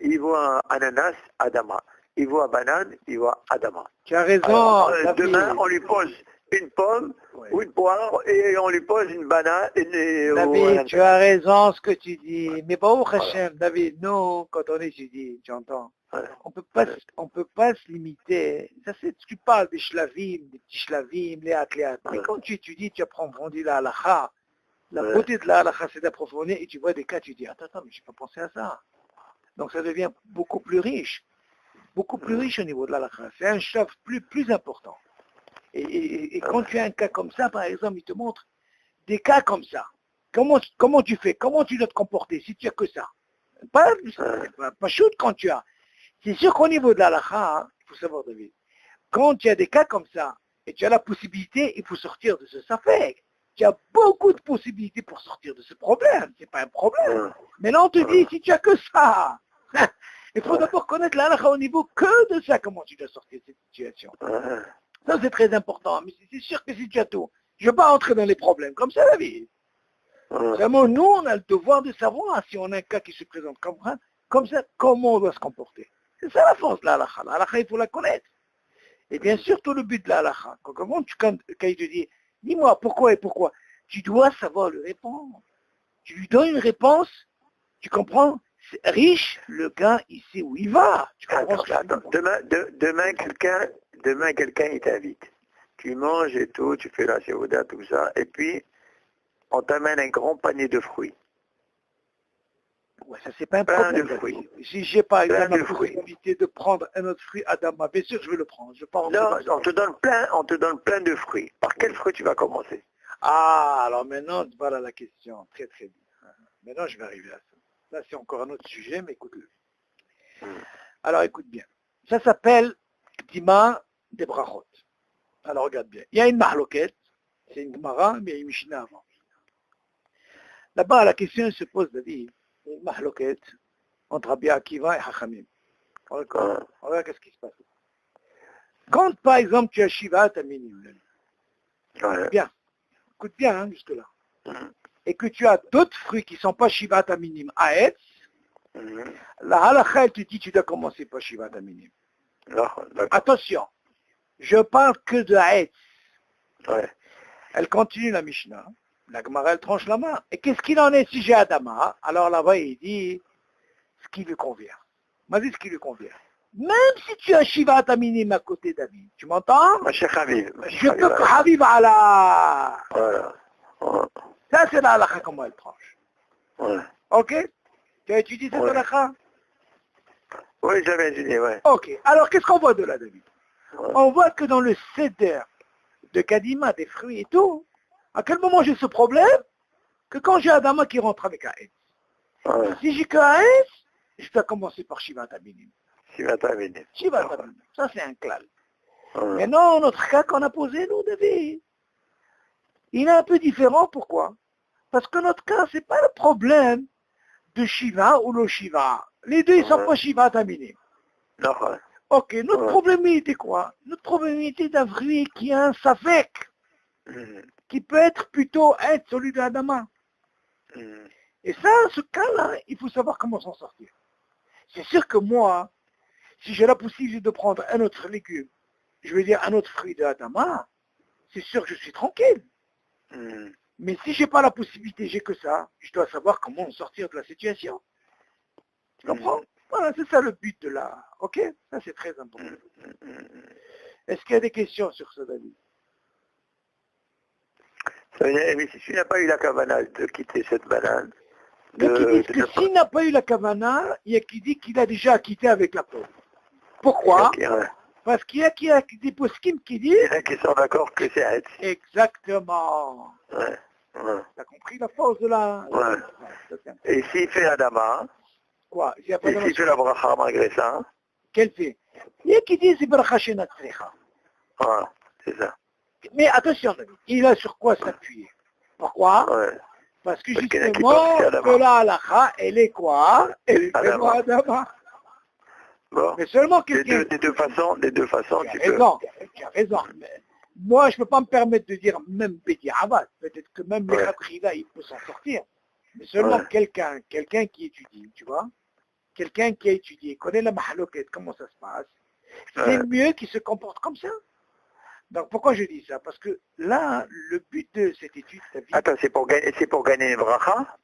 il voit ananas, Adama. Il voit banane, il voit Adama. Tu as raison. Alors, demain, on lui pose une pomme ou une poire et on lui pose une banane. David, tu as raison ce que tu dis. Mais pas au Hachem, David, non, quand on étudie, tu entends. On peut pas se limiter. Ça, tu parles des shlavim, des petits shlavim, les athlètes. Mais quand tu étudies, tu approfondis la halakha. La beauté de la halakha, c'est d'approfondir et tu vois des cas, tu dis, attends, mais je n'ai pas pensé à ça. Donc ça devient beaucoup plus riche. Beaucoup plus riche au niveau de la halakha. C'est un shlav plus important. Et quand tu as un cas comme ça, par exemple, il te montre des cas comme ça. Comment tu fais? Comment tu dois te comporter si tu as que ça? Pas shoot quand tu as. C'est sûr qu'au niveau de la halakha, il faut savoir, David, quand tu as des cas comme ça, et tu as la possibilité, il faut sortir de ce safek. Tu as beaucoup de possibilités pour sortir de ce problème. C'est pas un problème. Mais là, on te dit, si tu as que ça, il faut d'abord connaître la halakha au niveau que de ça, comment tu dois sortir de cette situation. Ça, c'est très important. Mais c'est sûr que si tu as tout, je ne veux pas entrer dans les problèmes. Comme ça, la vie. Vraiment, nous, on a le devoir de savoir si on a un cas qui se présente comme ça, comment on doit se comporter. C'est ça la force de la halakha. La halakha, il faut la connaître. Et bien sûr, tout le but de la halakha, quand il te dit, dis-moi pourquoi et pourquoi, tu dois savoir le répondre. Tu lui donnes une réponse, tu comprends? C'est riche, le gars, il sait où il va. Tu comprends? Attends. Demain, quelqu'un, il t'invite. Tu manges et tout, tu fais la séouda, tout ça, et puis, on t'amène un grand panier de fruits. Ouais, ça c'est pas un Plein problème. de fruits. Si j'ai par exemple Plein la de fruits. possibilité de prendre un autre fruit Adama, bien sûr je vais le prendre. Je vais pas rentrer Non, dans ça. on te donne plein de fruits. Par quel fruit tu vas commencer? Ah, alors maintenant, voilà la question. Très très bien. Maintenant je vais arriver à ça. Là c'est encore un autre sujet, mais écoute-le. Alors écoute bien. Ça s'appelle Dima des Brachot. Alors regarde bien. Il y a une mahloket, c'est une Gemara, mais il y a une Mishnah avant. Là-bas, la question se pose, David, une mahloket entre Rabbi Akiva et Hachamim. Regarde qu'est-ce qui se passe. Quand, par exemple, tu as Shiva à minim, bien, écoute bien hein, jusque-là, et que tu as d'autres fruits qui ne sont pas Shiva à minim, Aetz, la halakha, elle te dit tu dois commencer par Shiva à minim. Attention, je parle que de Aetz. Elle continue la Mishnah. La Gemara, elle tranche la main. Et qu'est-ce qu'il en est si j'ai Adama? Alors là-bas, il dit ce qui lui convient. Vas-y, ce qui lui convient. Même si tu as Shiva Taminim à côté d'Aviv, tu m'entends? Je peux que Habib Allah. Voilà. Ça, c'est la halakha, comment elle tranche. Ok? Tu as étudié cette halakha? Oui, j'avais étudié, ouais. Ok. Alors, qu'est-ce qu'on voit de là, David? On voit que dans le Seder de Kadima, des fruits et tout, à quel moment j'ai ce problème? Que quand j'ai Adama qui rentre avec Aetz. Si j'ai que Aetz, je dois commencer par Shiva Taminim. Shiva Taminim. Ça, c'est un klal. Mais non, notre cas qu'on a posé, nous, David, il est un peu différent. Pourquoi? Parce que notre cas, c'est pas le problème de Shiva ou le Shiva. Les deux, ils ne sont pas Shiva Taminim. Ok, notre problème était quoi? Notre problème était d'un fruit qui a un safek, qui peut être plutôt être celui de Adama. Et ça, ce cas-là, il faut savoir comment s'en sortir. C'est sûr que moi, si j'ai la possibilité de prendre un autre légume, je veux dire un autre fruit de Adama, c'est sûr que je suis tranquille. Mais si je n'ai pas la possibilité, j'ai que ça, je dois savoir comment sortir de la situation. Tu comprends? Voilà, c'est ça le but de la... Ok? Ça, c'est très important. Est-ce qu'il y a des questions sur ce, David? Ça veut dire, mais si tu n'as pas eu la kavana de quitter cette banane... Il y a qui disent que s'il n'a pas eu la kavana, il y a qui dit qu'il a déjà quitté avec la peau. Pourquoi? Parce qu'il y a des poskim qui disent... Il y en a qui sont d'accord que c'est Aetz. Exactement. T'as compris la force de la... Et s'il fait Adama... Quoi? Et s'il fait la bracha malgré ça... Quel fait? Il y a qui disent c'est bracha shenatzrecha. C'est ça. Mais attention, il a sur quoi s'appuyer? Pourquoi? Parce que justement, que la halakha, elle est quoi? Elle est vraiment Adama. Bon. Mais seulement quelqu'un... Des deux façons, tu peux... Tu as raison. Mais moi, je ne peux pas me permettre de dire même Bedi Avad. Peut-être que même les Khatrila, il peut s'en sortir. Mais seulement quelqu'un qui étudie, tu vois? Quelqu'un qui a étudié, connaît la mahaloket, comment ça se passe. C'est mieux qu'il se comporte comme ça. Donc pourquoi je dis ça? Parce que là, le but de cette étude, Attends, c'est pour gagner une bracha?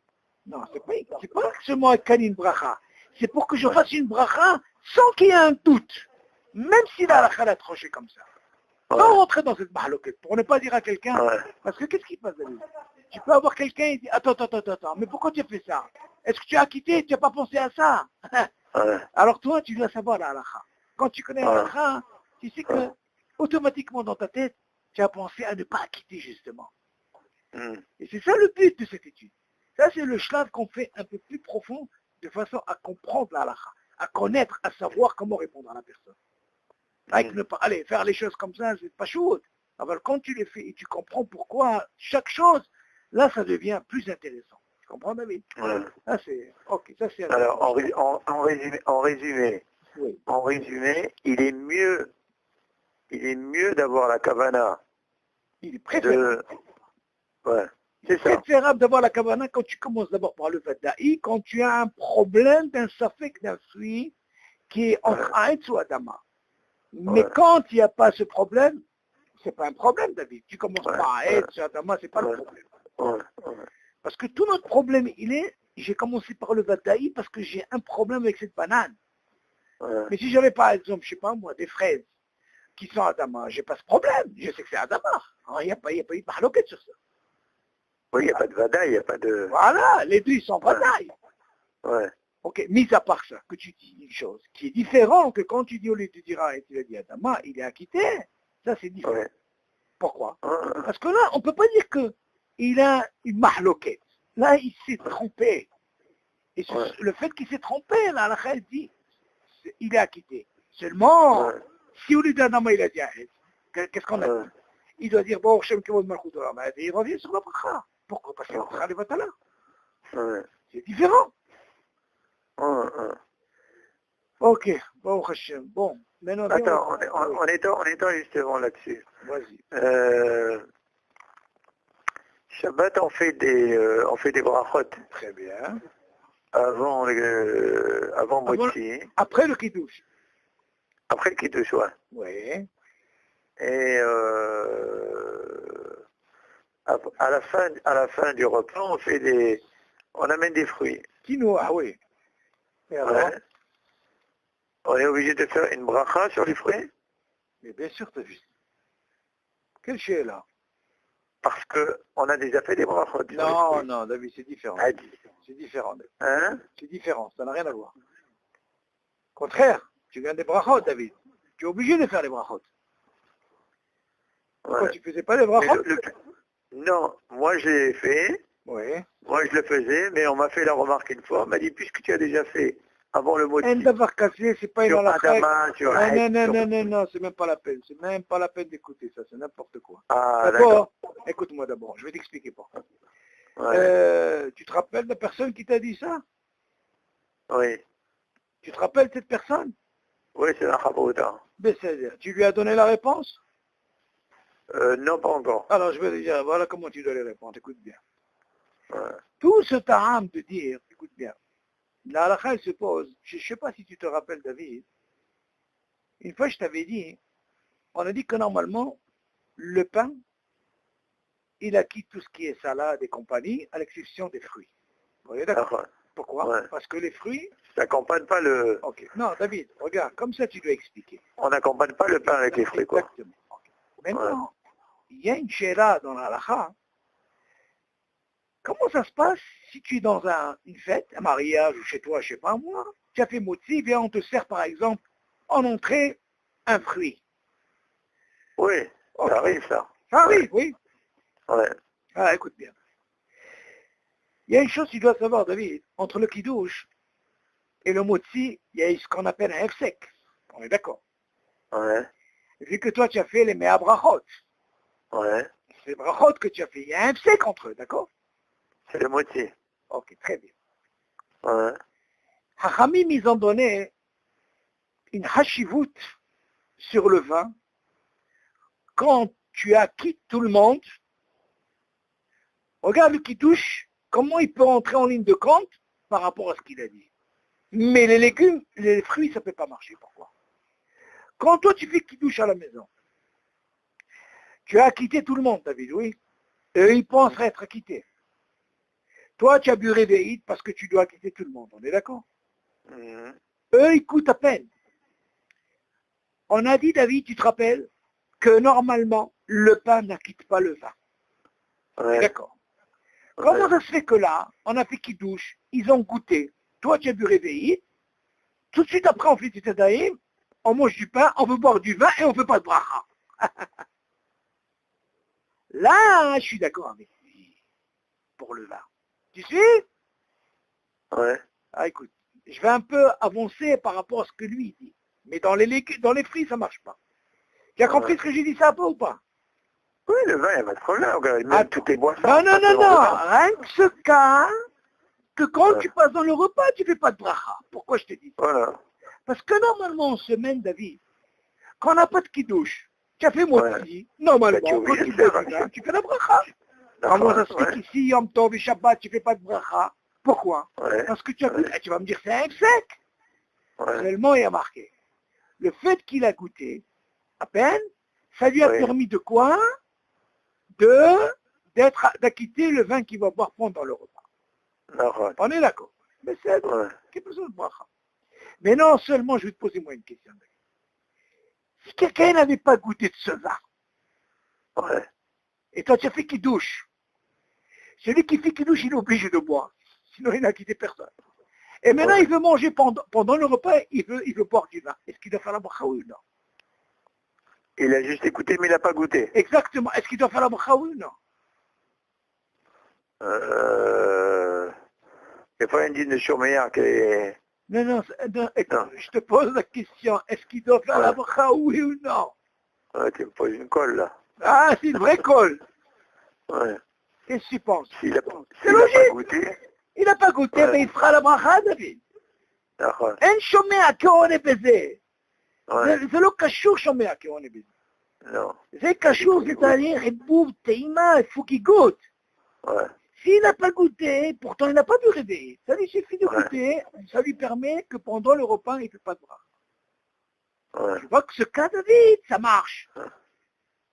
Non, c'est pas seulement gagner une bracha. C'est pour que je fasse une bracha sans qu'il y ait un doute. Même si la halakha l'a tranché comme ça. Sans rentrer dans cette mahaloket. Pour ne pas dire à quelqu'un, parce que qu'est-ce qui passe, David? Tu peux avoir quelqu'un qui dit, attends, mais pourquoi tu as fait ça? Est-ce que tu as quitté, tu n'as pas pensé à ça? Alors toi, tu dois savoir la halakha. Quand tu connais la halakha, tu sais que automatiquement dans ta tête, tu as pensé à ne pas quitter justement. Et c'est ça le but de cette étude. Ça, c'est le shlav qu'on fait un peu plus profond de façon à comprendre la halakha, à connaître, à savoir comment répondre à la personne. Avec ne pas aller faire les choses comme ça, c'est pas chaud. Alors quand tu les fais et tu comprends pourquoi chaque chose, là, ça devient plus intéressant. Tu comprends, David? Ça, c'est... Ok, ça, c'est... Alors, en résumé, il est mieux d'avoir la kavana. Il est préférable. C'est préférable d'avoir la kavana quand tu commences d'abord par le Vadaï, quand tu as un problème d'un safek, d'un fruit qui est entre Aetz ou Adama. Mais quand il n'y a pas ce problème, c'est pas un problème, David. Tu commences par Aetz ou Adama, c'est pas le problème. Parce que tout notre problème, j'ai commencé par le Vadaï parce que j'ai un problème avec cette banane. Mais si j'avais par exemple, je sais pas moi, des fraises qui sont Adama, j'ai pas ce problème. Je sais que c'est Adama. Il n'y a pas eu de mahloket sur ça. Oui, il n'y a pas de vadaï, il n'y a pas de... Voilà, les deux, ils sont vadaï. Ouais. Ok, mis à part ça, que tu dis une chose qui est différente que quand tu dis au lieu de dire et tu as dit Adama, il est acquitté, ça c'est différent. Ouais. Pourquoi? Parce que là, on ne peut pas dire qu'il a une mahloquette. Là, il s'est trompé. Et le fait qu'il s'est trompé, là, la Khaïs dit, il est acquitté. Seulement, si au lieu d'Adama, il a dit Ahed, qu'est-ce qu'on a dit? Il doit dire, bon, Shem Kevod Malchut Olam, et il revient sur la bracha. Pourquoi? Parce que la bracha, elle va là. C'est différent. Ok, bon, Hashem. Bon, maintenant, attends, on étant justement là-dessus. Vas-y. Shabbat, on fait des brachot. Très bien. Avant Motzi. Après le Kiddush. Après le Kiddush, ouais. Oui. Et à la fin du repas, on amène des fruits. Quinoa, oui. Et alors? On est obligé de faire une bracha sur les fruits? Mais bien sûr, t'as vu. Quel chien là? Parce qu'on a déjà fait des brachot. Non, David, c'est différent. C'est différent. Hein? C'est différent, ça n'a rien à voir. Au contraire, tu viens des brachot, David. Tu es obligé de faire les brachot. Pourquoi tu ne faisais pas les brachot? Non, moi je l'ai fait. Oui. Moi je le faisais, mais on m'a fait la remarque une fois. On m'a dit, puisque tu as déjà fait avant le mot de Un d'avoir cassé, c'est pas une halakha. Non, c'est même pas la peine. C'est même pas la peine d'écouter ça, c'est n'importe quoi. D'abord, écoute-moi d'abord, je vais t'expliquer pourquoi. Tu te rappelles de la personne qui t'a dit ça? Oui. Tu te rappelles de cette personne? Oui, c'est la Chabouda. C'est-à-dire, tu lui as donné la réponse? Non, pas encore. Alors je vais te dire, voilà comment tu dois les répondre, écoute bien. Tout ce ta'am de dire, écoute bien, la halakha elle se pose, je ne sais pas si tu te rappelles David, une fois je t'avais dit, on a dit que normalement, le pain, il acquitte tout ce qui est salade et compagnie, à l'exception des fruits. Vous voyez d'accord? Pourquoi? Parce que les fruits... Ça n'accompagne pas le... Ok. Non, David, regarde, comme ça tu dois expliquer. On n'accompagne pas le pain avec les fruits, quoi. Exactement. Okay. Maintenant, il y a une chéra dans la halakha. Comment ça se passe si tu es dans une fête, un mariage ou chez toi, je ne sais pas moi, tu as fait motzi, bien on te sert par exemple en entrée un fruit. Oui, ça arrive ça. Ça arrive, oui. Ouais. Ah, écoute bien. Il y a une chose que tu dois savoir, David, entre le kiddush et le motzi, il y a ce qu'on appelle un hefsek. On est d'accord? Ouais. Vu que toi tu as fait les mea brachot. Ouais. C'est les brachot que tu as fait. Il y a un hefsek entre eux, d'accord? C'est le moitié. Ok, très bien. Ouais. Hachamim, ils ont donné une hashivut sur le vin. Quand tu acquittes tout le monde, regarde le kiddush, comment il peut entrer en ligne de compte par rapport à ce qu'il a dit. Mais les légumes, les fruits, ça ne peut pas marcher. Pourquoi? Quand toi tu fais kiddush à la maison, tu as acquitté tout le monde, David, oui. Eux, ils pensent être acquittés. Toi, tu as bu réveillite parce que tu dois acquitter tout le monde. On est d'accord? Eux, ils coûtent à peine. On a dit, David, tu te rappelles, que normalement, le pain n'acquitte pas le vin. Ouais. D'accord. Comment ça se fait que là, on a fait kiddush, ils ont goûté, toi tu as bu réveillite, tout de suite après on fait titadaïm, on mange du pain, on veut boire du vin et on ne fait pas de bracha. Là, je suis d'accord avec lui pour le vin. Tu suis? Ouais. Ah écoute, je vais un peu avancer par rapport à ce que lui dit. Mais dans les fruits, ça ne marche pas. Tu as compris ce que j'ai dit ça un peu ou pas? Oui, le vin, il n'y a pas de problème. Même toutes les boissons. Non. Rien que ce cas, que quand tu passes dans le repas, tu ne fais pas de bracha. Pourquoi je te dis ça? Voilà. Parce que normalement, en semaine, David, quand on n'a pas de kiddush, tu as fait motzi, normalement, quand tu bois du vin, tu fais la bracha. Comment ça se fait qu'ici, Yom Tov et Shabbat, tu ne fais pas de bracha? Pourquoi? Parce que tu as goûté. Tu vas me dire, c'est un sec. Seulement, il a marqué. Le fait qu'il a goûté, à peine, ça lui a permis de quoi? D'acquitter le vin qu'il va boire pendant le repas. On est d'accord. Mais c'est qu'il besoin de bracha. Mais non seulement, je vais te poser moi une question. Si quelqu'un n'avait pas goûté de ce vin, et toi tu as fait kiddush, celui qui fait kiddush, il est obligé de boire. Sinon, il n'a quitté personne. Et maintenant, il veut manger pendant le repas, il veut boire du vin. Est-ce qu'il doit faire la bracha ou non? Il a juste écouté, mais il n'a pas goûté. Exactement. Est-ce qu'il doit faire la bracha ou non? Des fois, il dit de Choméa qui est... Non, écoute, je te pose la question. Est-ce qu'il doit faire la bracha, oui ou non? Tu me poses une colle, là. Ah, c'est une vraie colle. Ouais. Qu'est-ce que tu penses? C'est logique. Pas goûté. Il n'a pas goûté, mais il fera la bracha, David. D'accord. אין שומע כעונה בזה. זה לא קשור שומע כעונה בזה. Non. זה קשור, c'est-à-dire חיבוב, טעימה, פוקיגות. Ouais. S'il n'a pas goûté, pourtant il n'a pas pu réveiller. Ça lui suffit de goûter, ça lui permet que pendant le repas, il ne fait pas de bracha. Ouais. Tu vois que ce cas, David, ça marche.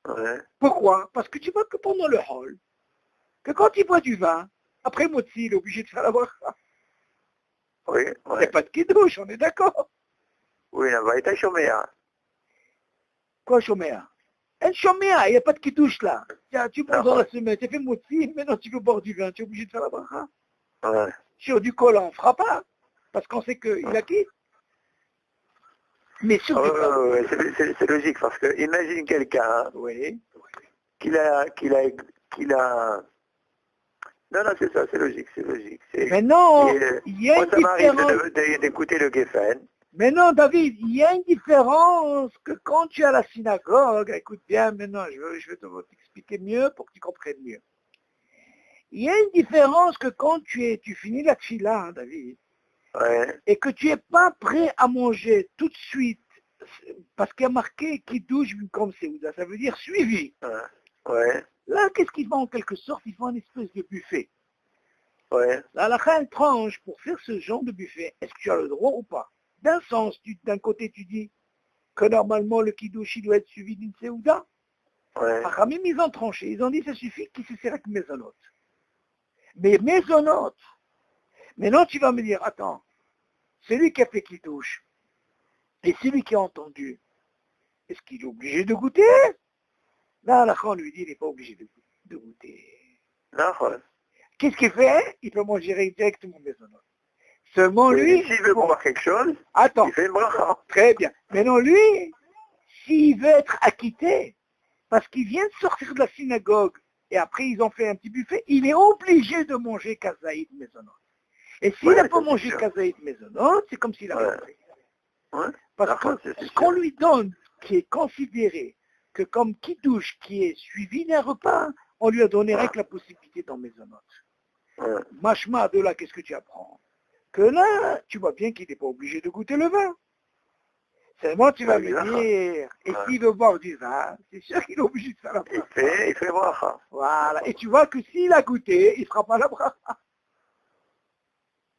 Ouais. Pourquoi? Parce que tu vois que pendant le hall, que quand il boit du vin, après Motzi, il est obligé de faire la bracha. Oui, Il n'y a pas de kidouche, on est d'accord. Oui, il va être Choméa. Quoi, Choméa? Un Choméa, il n'y a pas de kidouche là. Tiens, tu prends dans la semaine, tu as fait Motzi, maintenant tu veux boire du vin, tu es obligé de faire la bracha. Ouais. Sur du col, on ne fera pas, parce qu'on sait qu'il a quitté. Mais sur du col. C'est logique, parce que imagine quelqu'un qu'il a... Non, c'est ça, c'est logique. Mais non, il y a une différence. Ça m'arrive d'écouter le Geffen. Mais non, David, il y a une différence que quand tu es à la synagogue, écoute bien, maintenant, je vais t'expliquer mieux pour que tu comprennes mieux. Il y a une différence que quand tu finis la tfila, hein, David, et que tu n'es pas prêt à manger tout de suite, parce qu'il y a marqué Kiddush comme Seouda, ça veut dire suivi. Là, qu'est-ce qu'ils font en quelque sorte? Ils font une espèce de buffet. La halakha, elle tranche pour faire ce genre de buffet. Est-ce que tu as le droit ou pas? D'un sens, d'un côté, tu dis que normalement le Kiddush doit être suivi d'une Seouda. Achamim, ils ont tranché. Ils ont dit que ça suffit qu'il se sert avec Mezonot. Mais Mezonot, maintenant tu vas me dire, attends, celui qui a fait Kiddush et celui qui a entendu, est-ce qu'il est obligé de goûter? Là, on lui dit, il n'est pas obligé de goûter. Qu'est-ce qu'il fait? Il peut manger directement Mezonot. Seulement lui... S'il veut boire quelque chose, attends, il fait une bracha. Très bien. Maintenant lui, s'il veut être acquitté, parce qu'il vient de sortir de la synagogue, et après ils ont fait un petit buffet, il est obligé de manger kazaïd mezonot. Et s'il n'a pas mangé kazaïd mezonot, c'est comme s'il a rien fait. Parce que ce qu'on lui donne, qui est considéré que comme kidouche, qui est suivi d'un repas, on lui a donné rien que la possibilité dans mezonot. Mashma, de là, qu'est-ce que tu apprends? Que là, tu vois bien qu'il n'est pas obligé de goûter le vin. Seulement, tu vas me dire, et s'il veut boire du vin, c'est sûr qu'il est obligé de faire la bracha. Il fait bracha. Voilà. Et tu vois que s'il a goûté, il ne fera pas la bracha.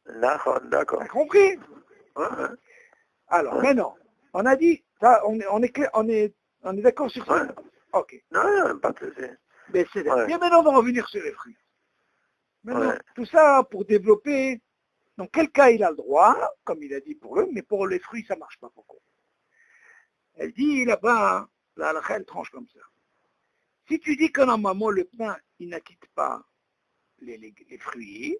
D'accord. Tu as compris? Alors, maintenant, on a dit, ça, on est d'accord sur ça? Ok. Non, pas de souci. Mais c'est bien. Et maintenant, on va revenir sur les fruits. Maintenant, tout ça pour développer, dans quel cas il a le droit, comme il a dit pour eux, mais pour les fruits, ça ne marche pas beaucoup. Elle dit là-bas, la halakha, elle tranche comme ça. Si tu dis que normalement le pain, il n'acquitte pas les fruits,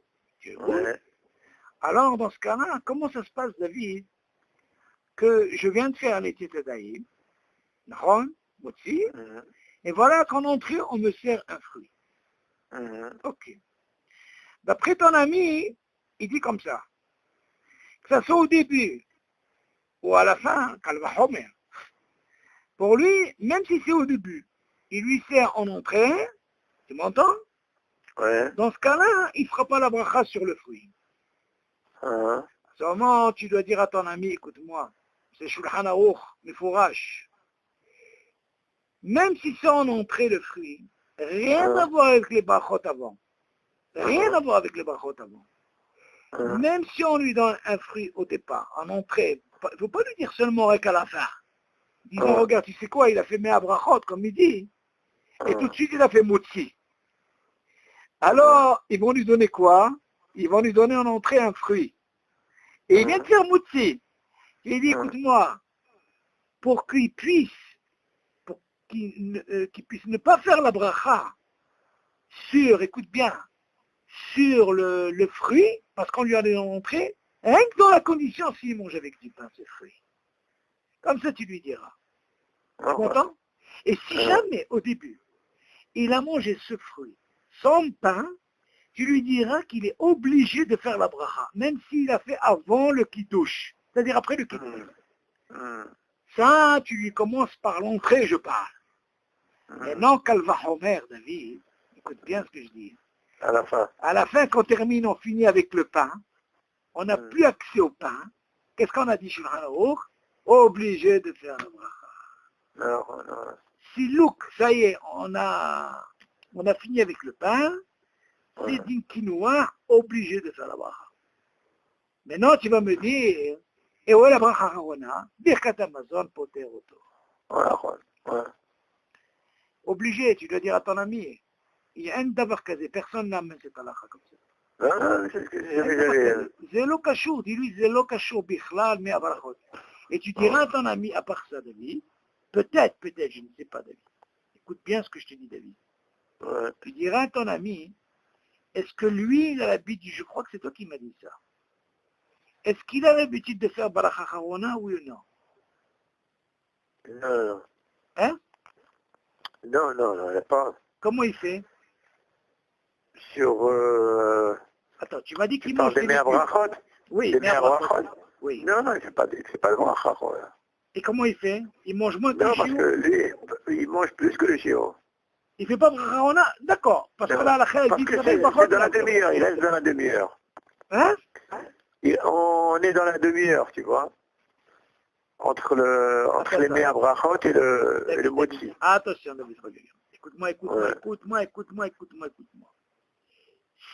alors dans ce cas-là, comment ça se passe, David, que je viens de faire les tétadaïm, Nahon, Motzi, et voilà qu'en entrée, on me sert un fruit. Ok. D'après ton ami, il dit comme ça, que ça soit au début ou à la fin, Kalvahomer. Pour lui, même si c'est au début, il lui sert en entrée, tu m'entends? Dans ce cas-là, il ne fera pas la bracha sur le fruit. Seulement, tu dois dire à ton ami, écoute-moi, c'est Shulchan Aruch, Mefourash. Même si c'est en entrée le fruit, rien à voir avec les brachot avant. Rien à voir avec les brachot avant. Même si on lui donne un fruit au départ, en entrée, il ne faut pas lui dire seulement avec à la fin. Disons, regarde, tu sais quoi, il a fait Mea Brachot, comme il dit, et tout de suite il a fait Motzi. Alors, ils vont lui donner quoi? Ils vont lui donner en entrée un fruit. Et il vient de faire Motzi. Il dit, écoute-moi, pour qu'il puisse ne pas faire la bracha sur, écoute bien, sur le fruit, parce qu'on lui a donné en entrée, Rien que dans la condition s'il mange avec du pain, ce fruit. Comme ça, tu lui diras. Tu comprends? Et si jamais, au début, il a mangé ce fruit sans pain, tu lui diras qu'il est obligé de faire la bracha, même s'il a fait avant le kiddush, c'est-à-dire après le kiddush. Ça, tu lui commences par l'entrée, je parle. Maintenant, Kalva Homer, David, écoute bien ce que je dis. À la fin. À la fin, quand on termine, on finit avec le pain. On n'a plus accès au pain. Qu'est-ce qu'on a dit, Shulchan Aruch? Obligé de faire la bracha. Non. Si Luke, ça y est, on a fini avec le pain, c'est d'une quinoa, obligé de faire la bracha. Maintenant, tu vas me dire, et où est la bracha harona? Birkat Amazon, poter auto. Obligé, tu dois dire à ton ami. Il y a un davar kazé, personne n'amène cette halakha comme ça. C'est ce que j'avais. Zélo kashour, dis-lui zélo kashour bichlal mais abrachot. Et tu diras à ton ami, à part ça, David, peut-être, je ne sais pas, David. Écoute bien ce que je te dis, David. Tu diras à ton ami, est-ce que lui, il a l'habitude, je crois que c'est toi qui m'as dit ça, est-ce qu'il a l'habitude de faire Baracha Harona, oui ou non? Non. Hein? Non, il n'y a pas. Comment il fait? Sur... Attends, tu m'as dit qu'il mange des brachot. Oui, des brachot. Oui. Non, il ne fait pas de bracha. Et comment il fait? Il mange moins que le le shiur? Non, parce que lui, il mange plus que le shiur. Il ne fait pas Baracha Harona? D'accord. Parce que là, la khayal dit que c'est dans la demi-heure, il reste dans la demi-heure. Hein? On est dans la demi-heure, tu vois. Entre les Mea Brachot et le Motzi. Attention, David, écoute-moi.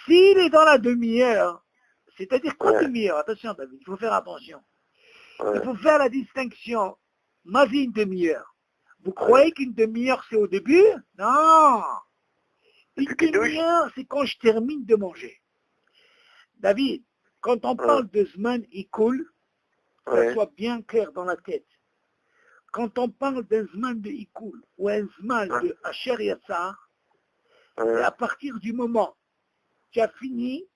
S'il est dans la demi-heure, c'est-à-dire quoi demi-heure? Attention, David, il faut faire attention. Il faut faire la distinction. Ma vie, une demi-heure. Vous croyez qu'une demi-heure, c'est au début? Non. Une demi-heure, c'est quand je termine de manger. David, quand on parle de Zman, il coule, que ça soit bien clair dans la tête. Quand on parle d'un Zman de Ikoul ou un Zman de Asher Yassar, c'est à partir du moment tu as fini,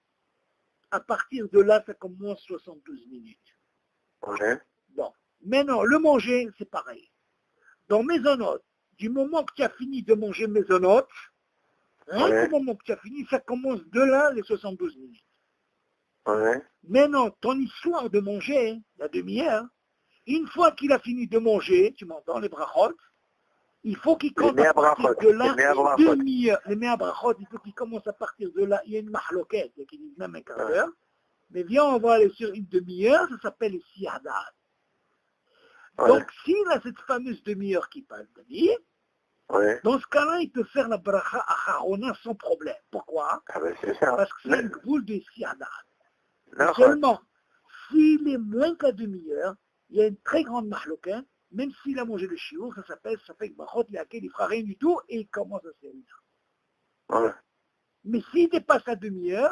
à partir de là, ça commence 72 minutes. Bon. Maintenant, le manger, c'est pareil. Dans Maisonot, du moment que tu as fini de manger Maisonot, du moment que tu as fini, ça commence de là, les 72 minutes. Maintenant, ton histoire de manger, la demi-heure, une fois qu'il a fini de manger, tu m'entends, les brachot, il faut qu'il commence à partir de là une demi-heure. Les mea brachot, il faut qu'il commence à partir de là. Il y a une mahloquette qui dit même un quart d'heure. Mais viens, on va aller sur une demi-heure, ça s'appelle le siyadat. Donc, s'il a cette fameuse demi-heure qui passe, David, dans ce cas-là, il peut faire la bracha acharona sans problème. Pourquoi? Parce que c'est une boule de siyadat. Seulement, s'il est moins qu'à demi-heure, il y a une très grande mahloquette. Même s'il a mangé le shiur, ça s'appelle, ça fait que Bachot, il ne fera rien du tout et il commence à se servir. Mais s'il dépasse la demi-heure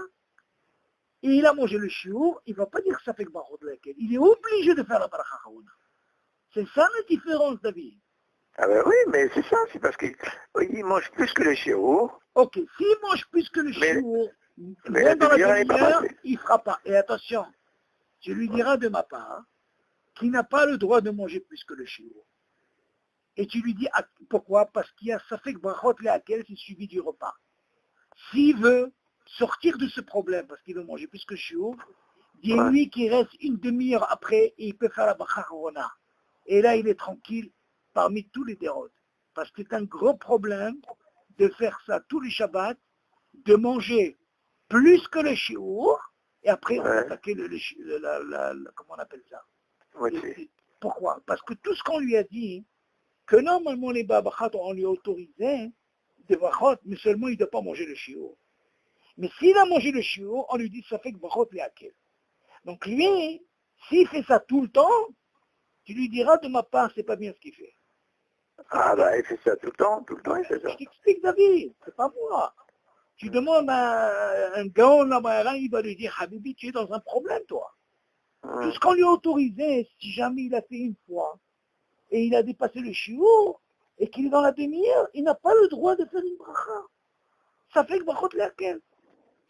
et il a mangé le shiur, il ne va pas dire que ça fait que Bachot, il est obligé de faire la bracha chaouna. C'est ça la différence, David. Ah ben oui, mais c'est ça, c'est parce qu'il mange plus que le shiur. Ok, s'il mange plus que le shiur, même dans la demi-heure, il ne fera pas. Et attention, je lui dirai de ma part, qui n'a pas le droit de manger plus que le shiur. Et tu lui dis, pourquoi? Parce qu'il y a ça fait que brachot laquelle c'est suivi du repas. S'il veut sortir de ce problème, parce qu'il veut manger plus que le shiur, dis-lui qu'il reste une demi-heure après et il peut faire la bracha harona. Et là, il est tranquille parmi tous les dérotes. Parce que c'est un gros problème de faire ça tous les Shabbats, de manger plus que le shiur, et après on va attaquer comment on appelle ça? Pourquoi? Parce que tout ce qu'on lui a dit, que normalement les babachat, on lui a autorisé des brachot, mais seulement il ne doit pas manger le shiur. Mais s'il a mangé le shiur, on lui dit ça fait que brachot les hakel. Donc lui, s'il fait ça tout le temps, tu lui diras de ma part, c'est pas bien ce qu'il fait. Ah bah il fait ça tout le temps, il fait ça. Je t'explique David, c'est pas moi. Tu demandes à un gaon là-bas, il va lui dire, Habibi, tu es dans un problème toi. Tout ce qu'on lui a autorisé, si jamais il a fait une fois, et il a dépassé le shiur, et qu'il est dans la demi-heure, il n'a pas le droit de faire une bracha. Ça fait que brachot laquelle.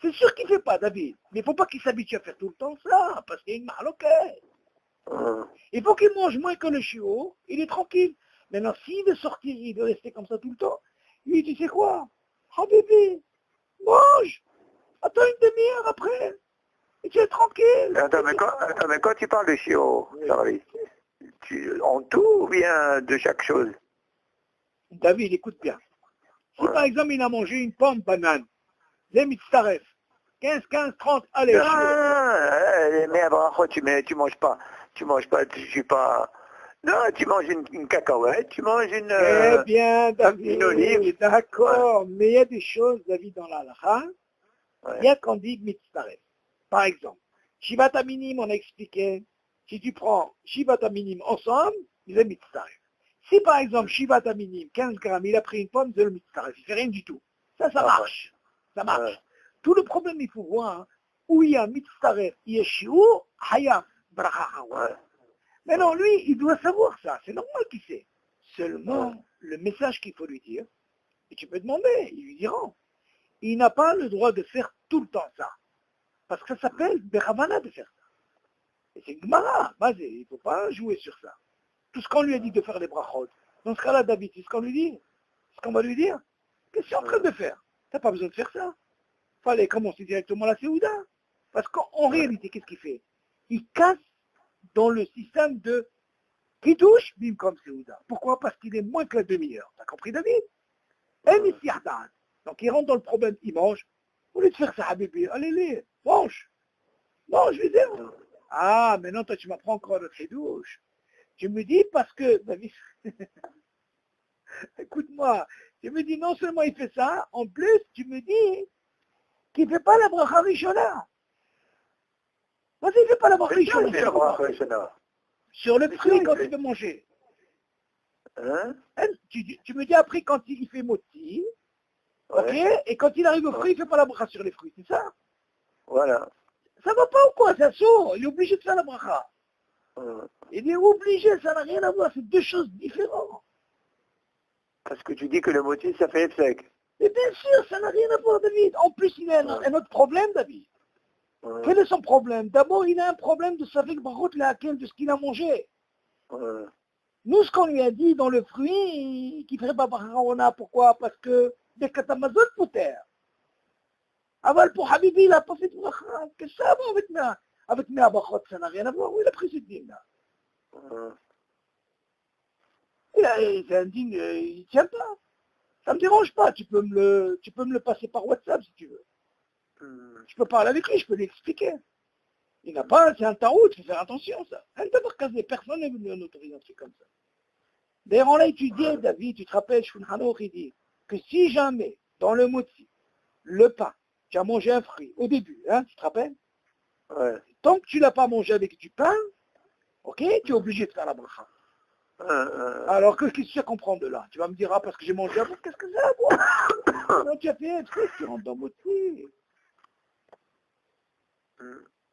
C'est sûr qu'il ne fait pas, David. Mais il ne faut pas qu'il s'habitue à faire tout le temps ça, parce qu'il y a une mahaloquette. Il faut qu'il mange moins que le chiot, il est tranquille. Maintenant, s'il veut sortir, il veut rester comme ça tout le temps, lui, tu sais quoi? Oh bébé, mange. Attends une demi-heure après. Et tu es tranquille. Attends, mais quand tu parles de chiot, Charlie, en tout ou bien de chaque chose? David, écoute bien. Si par exemple il a mangé une pomme banane, les mitzaref, 15, 15, 30, allez, mais après, tu manges pas, tu suis pas... Non, tu manges une cacahuète, tu manges une... Eh bien, David, une olive. d'accord, mais il y a des choses, David, dans la halakha, il y a qu'on dit mitzaref. Par exemple, Shivata Minim, on a expliqué, si tu prends Shivata Minim ensemble, il est mitzaref. Si par exemple, Shivata Minim, 15 grammes, il a pris une pomme, c'est le mitzaref, il ne fait rien du tout. Ça marche. Ça marche. Tout le problème, il faut voir, où il y a mitzaref, il y a shiur, hayam, bracha. Mais non, lui, il doit savoir ça, c'est normal qu'il sait. Seulement, le message qu'il faut lui dire, et tu peux demander, ils lui diront, il n'a pas le droit de faire tout le temps ça. Parce que ça s'appelle Beravana de faire ça. Et c'est Gmara, vas-y, il ne faut pas jouer sur ça. Tout ce qu'on lui a dit de faire les brachot, dans ce cas-là, David, c'est ce qu'on lui dit. Ce qu'on va lui dire, qu'est-ce que tu es en train de faire? Tu n'as pas besoin de faire ça. Il fallait commencer directement la Séouda. Parce qu'en réalité, qu'est-ce qu'il fait? Il casse dans le système de Kiddush, bim comme Séouda. Pourquoi? Parce qu'il est moins que la demi-heure. T'as compris, David? Donc il rentre dans le problème, il mange. Au lieu de faire ça, bébé, allez, mange. Non, je vais dire. Ah, maintenant, toi, tu m'apprends encore le Kiddush. Tu me dis parce que, David, écoute-moi, tu me dis non seulement il fait ça, en plus, tu me dis qu'il ne fait pas la bracha rishona. Vas-y, il ne fait pas la bracha rishona. Sur le fruit quand il veut manger. Tu me dis après quand il fait moti, ok, et quand il arrive au fruit, il ne fait pas la bracha sur les fruits, c'est ça? Voilà. Ça va pas ou quoi? Ça saut, il est obligé de faire la bracha. Il est obligé, ça n'a rien à voir, c'est deux choses différentes. Parce que tu dis que le motif, ça fait sec. Mais bien sûr, ça n'a rien à voir, David. En plus, il a un autre problème, David. Quel est son problème? D'abord, il a un problème de savoir de ce qu'il a mangé. Nous, ce qu'on lui a dit dans le fruit, qu'il ne ferait pas barahona, pourquoi? Parce que des katamazot poter. Aval pour Habibi, il n'a pas fait de bracha. Qu'est-ce que ça va avec mes abachot? Ça n'a rien à voir. Où il a pris ce dîme-là? C'est un dîme, il ne tient pas. Ça ne me dérange pas. Tu peux me le passer par WhatsApp si tu veux. Je peux parler avec lui, je peux lui expliquer. Il n'a pas, c'est un tarout, il faut faire attention, ça. Personne n'est venu en autoriser un truc comme ça. D'ailleurs, on l'a étudié, David, tu te rappelles, Shulchan il dit que si jamais, dans le moti, le pain, tu as mangé un fruit, au début, tu te rappelles? Tant que tu ne l'as pas mangé avec du pain, ok, tu es obligé de faire la bracha. Alors, qu'est-ce que tu comprends de là? Tu vas me dire, parce que j'ai mangé avant, qu'est-ce que c'est à boire? Non, tu as fait un truc, tu rentres dans le moti.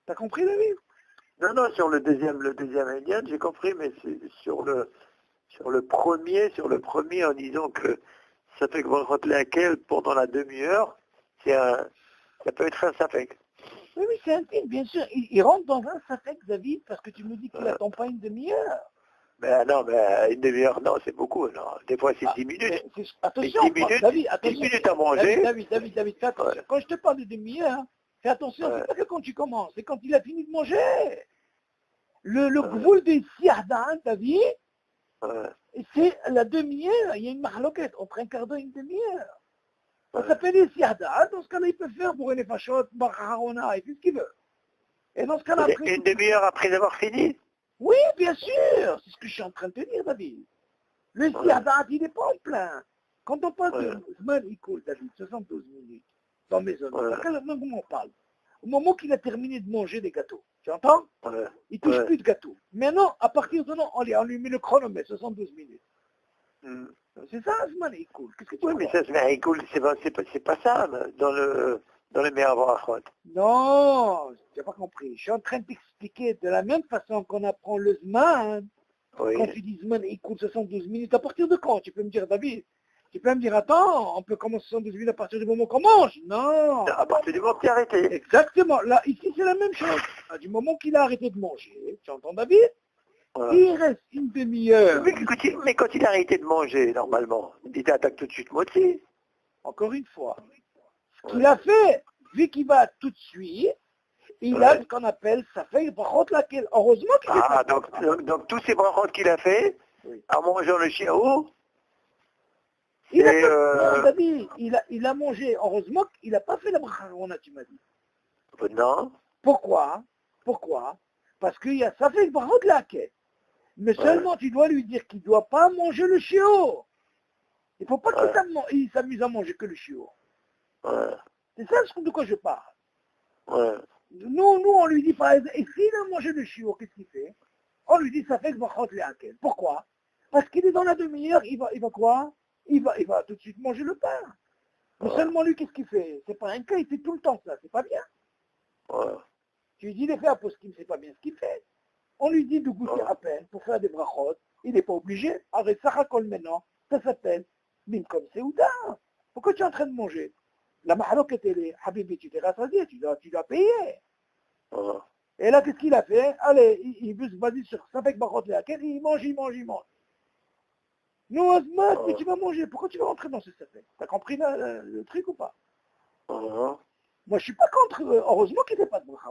T'as compris, David? Non, sur le deuxième indien, j'ai compris, mais c'est sur le premier, en disant que ça fait que laquelle pendant la demi-heure, ça peut être un safek. Oui, c'est un film, bien sûr. Il rentre dans un safek, David, parce que tu me dis qu'il n'attend pas une demi-heure. Ben non, une demi-heure, non, c'est beaucoup. Non. Des fois, c'est 10 minutes. Attention, 10 minutes, David, attention. 10 minutes à manger. David, fais attention. Quand je te parle de demi-heure, fais attention, c'est pas que quand tu commences, c'est quand il a fini de manger. Le gvoul des siardan, David, c'est la demi-heure. Il y a une marloquette entre un quart d'heure et une demi-heure. Ça s'appelle les siardan. Dans ce cas-là, il peut faire pour une fachot, barharona, il fait ce qu'il veut. Et dans ce cas-là, après... Une demi-heure après avoir fini? Oui, bien sûr. C'est ce que je suis en train de te dire, David. Le siardan, il n'est pas en plein. Quand on parle de Zman Ikul, David, 72 minutes, dans mes zones, à quel moment on parle? Au moment qu'il a terminé de manger des gâteaux. Tu entends? Il ne touche plus de gâteaux. Maintenant, à partir de là, on lui met le chronomètre, 72 minutes. C'est ça, Zman Ikul. Qu'est-ce que tu mais ça, Zman Ikul, c'est pas ça, dans le meilleur brachot. Non, tu n'as pas compris. Je suis en train de t'expliquer de la même façon qu'on apprend le Zman. Quand tu dis Zman Ikul, 72 minutes, à partir de quand? Tu peux me dire, David, Tu peux me dire, attends, on peut commencer 78 à partir du moment qu'on mange. Non. À partir du moment qu'il a arrêté. Exactement. Là, ici, c'est la même chose. Du moment qu'il a arrêté de manger, tu entends, David? Voilà. Il reste une demi-heure. Mais quand il a arrêté de manger, normalement, il t'attaque tout de suite moitié. Encore une fois. Ce qu'il a fait, vu qu'il va tout de suite, il a ce qu'on appelle, ça fait brachot laquelle. Heureusement qu'il Ah, donc tous ces brachot qu'il a fait, en mangeant le chiao, David, il a mangé. Heureusement qu'il n'a pas fait la brachot, tu m'as dit. non. Pourquoi? Parce qu'il y a ça fait brachot laquelle. Mais seulement tu dois lui dire qu'il ne doit pas manger le chiot. Il ne faut pas qu'il s'amuse à manger que le chiot. C'est ça de quoi je parle. Nous, on lui dit par exemple, et s'il a mangé le chiot, qu'est-ce qu'il fait? On lui dit ça fait brachot laquelle. Pourquoi? Parce qu'il est dans la demi-heure, il va quoi? Il va tout de suite manger le pain. Mais seulement lui, qu'est-ce qu'il fait? C'est pas un cas, il fait tout le temps ça, c'est pas bien. Tu lui dis, il est fait à post-kim, c'est pas bien ce qu'il fait. On lui dit de goûter à peine pour faire des brachot. Il n'est pas obligé. Arrête ça racole maintenant. Ça s'appelle Minkom Seouda. Pourquoi tu es en train de manger? La mahaloket elle est, Habibi, tu t'es rassasié, tu dois payer. Et là, qu'est-ce qu'il a fait? Allez, il veut se baser sur ça fait brachot laquelle, il mange. Non, Azmat, mais tu vas manger. Pourquoi tu vas rentrer dans ce safek? T'as compris le truc ou pas? Moi, je suis pas contre. Heureusement qu'il ne fait pas de bracha.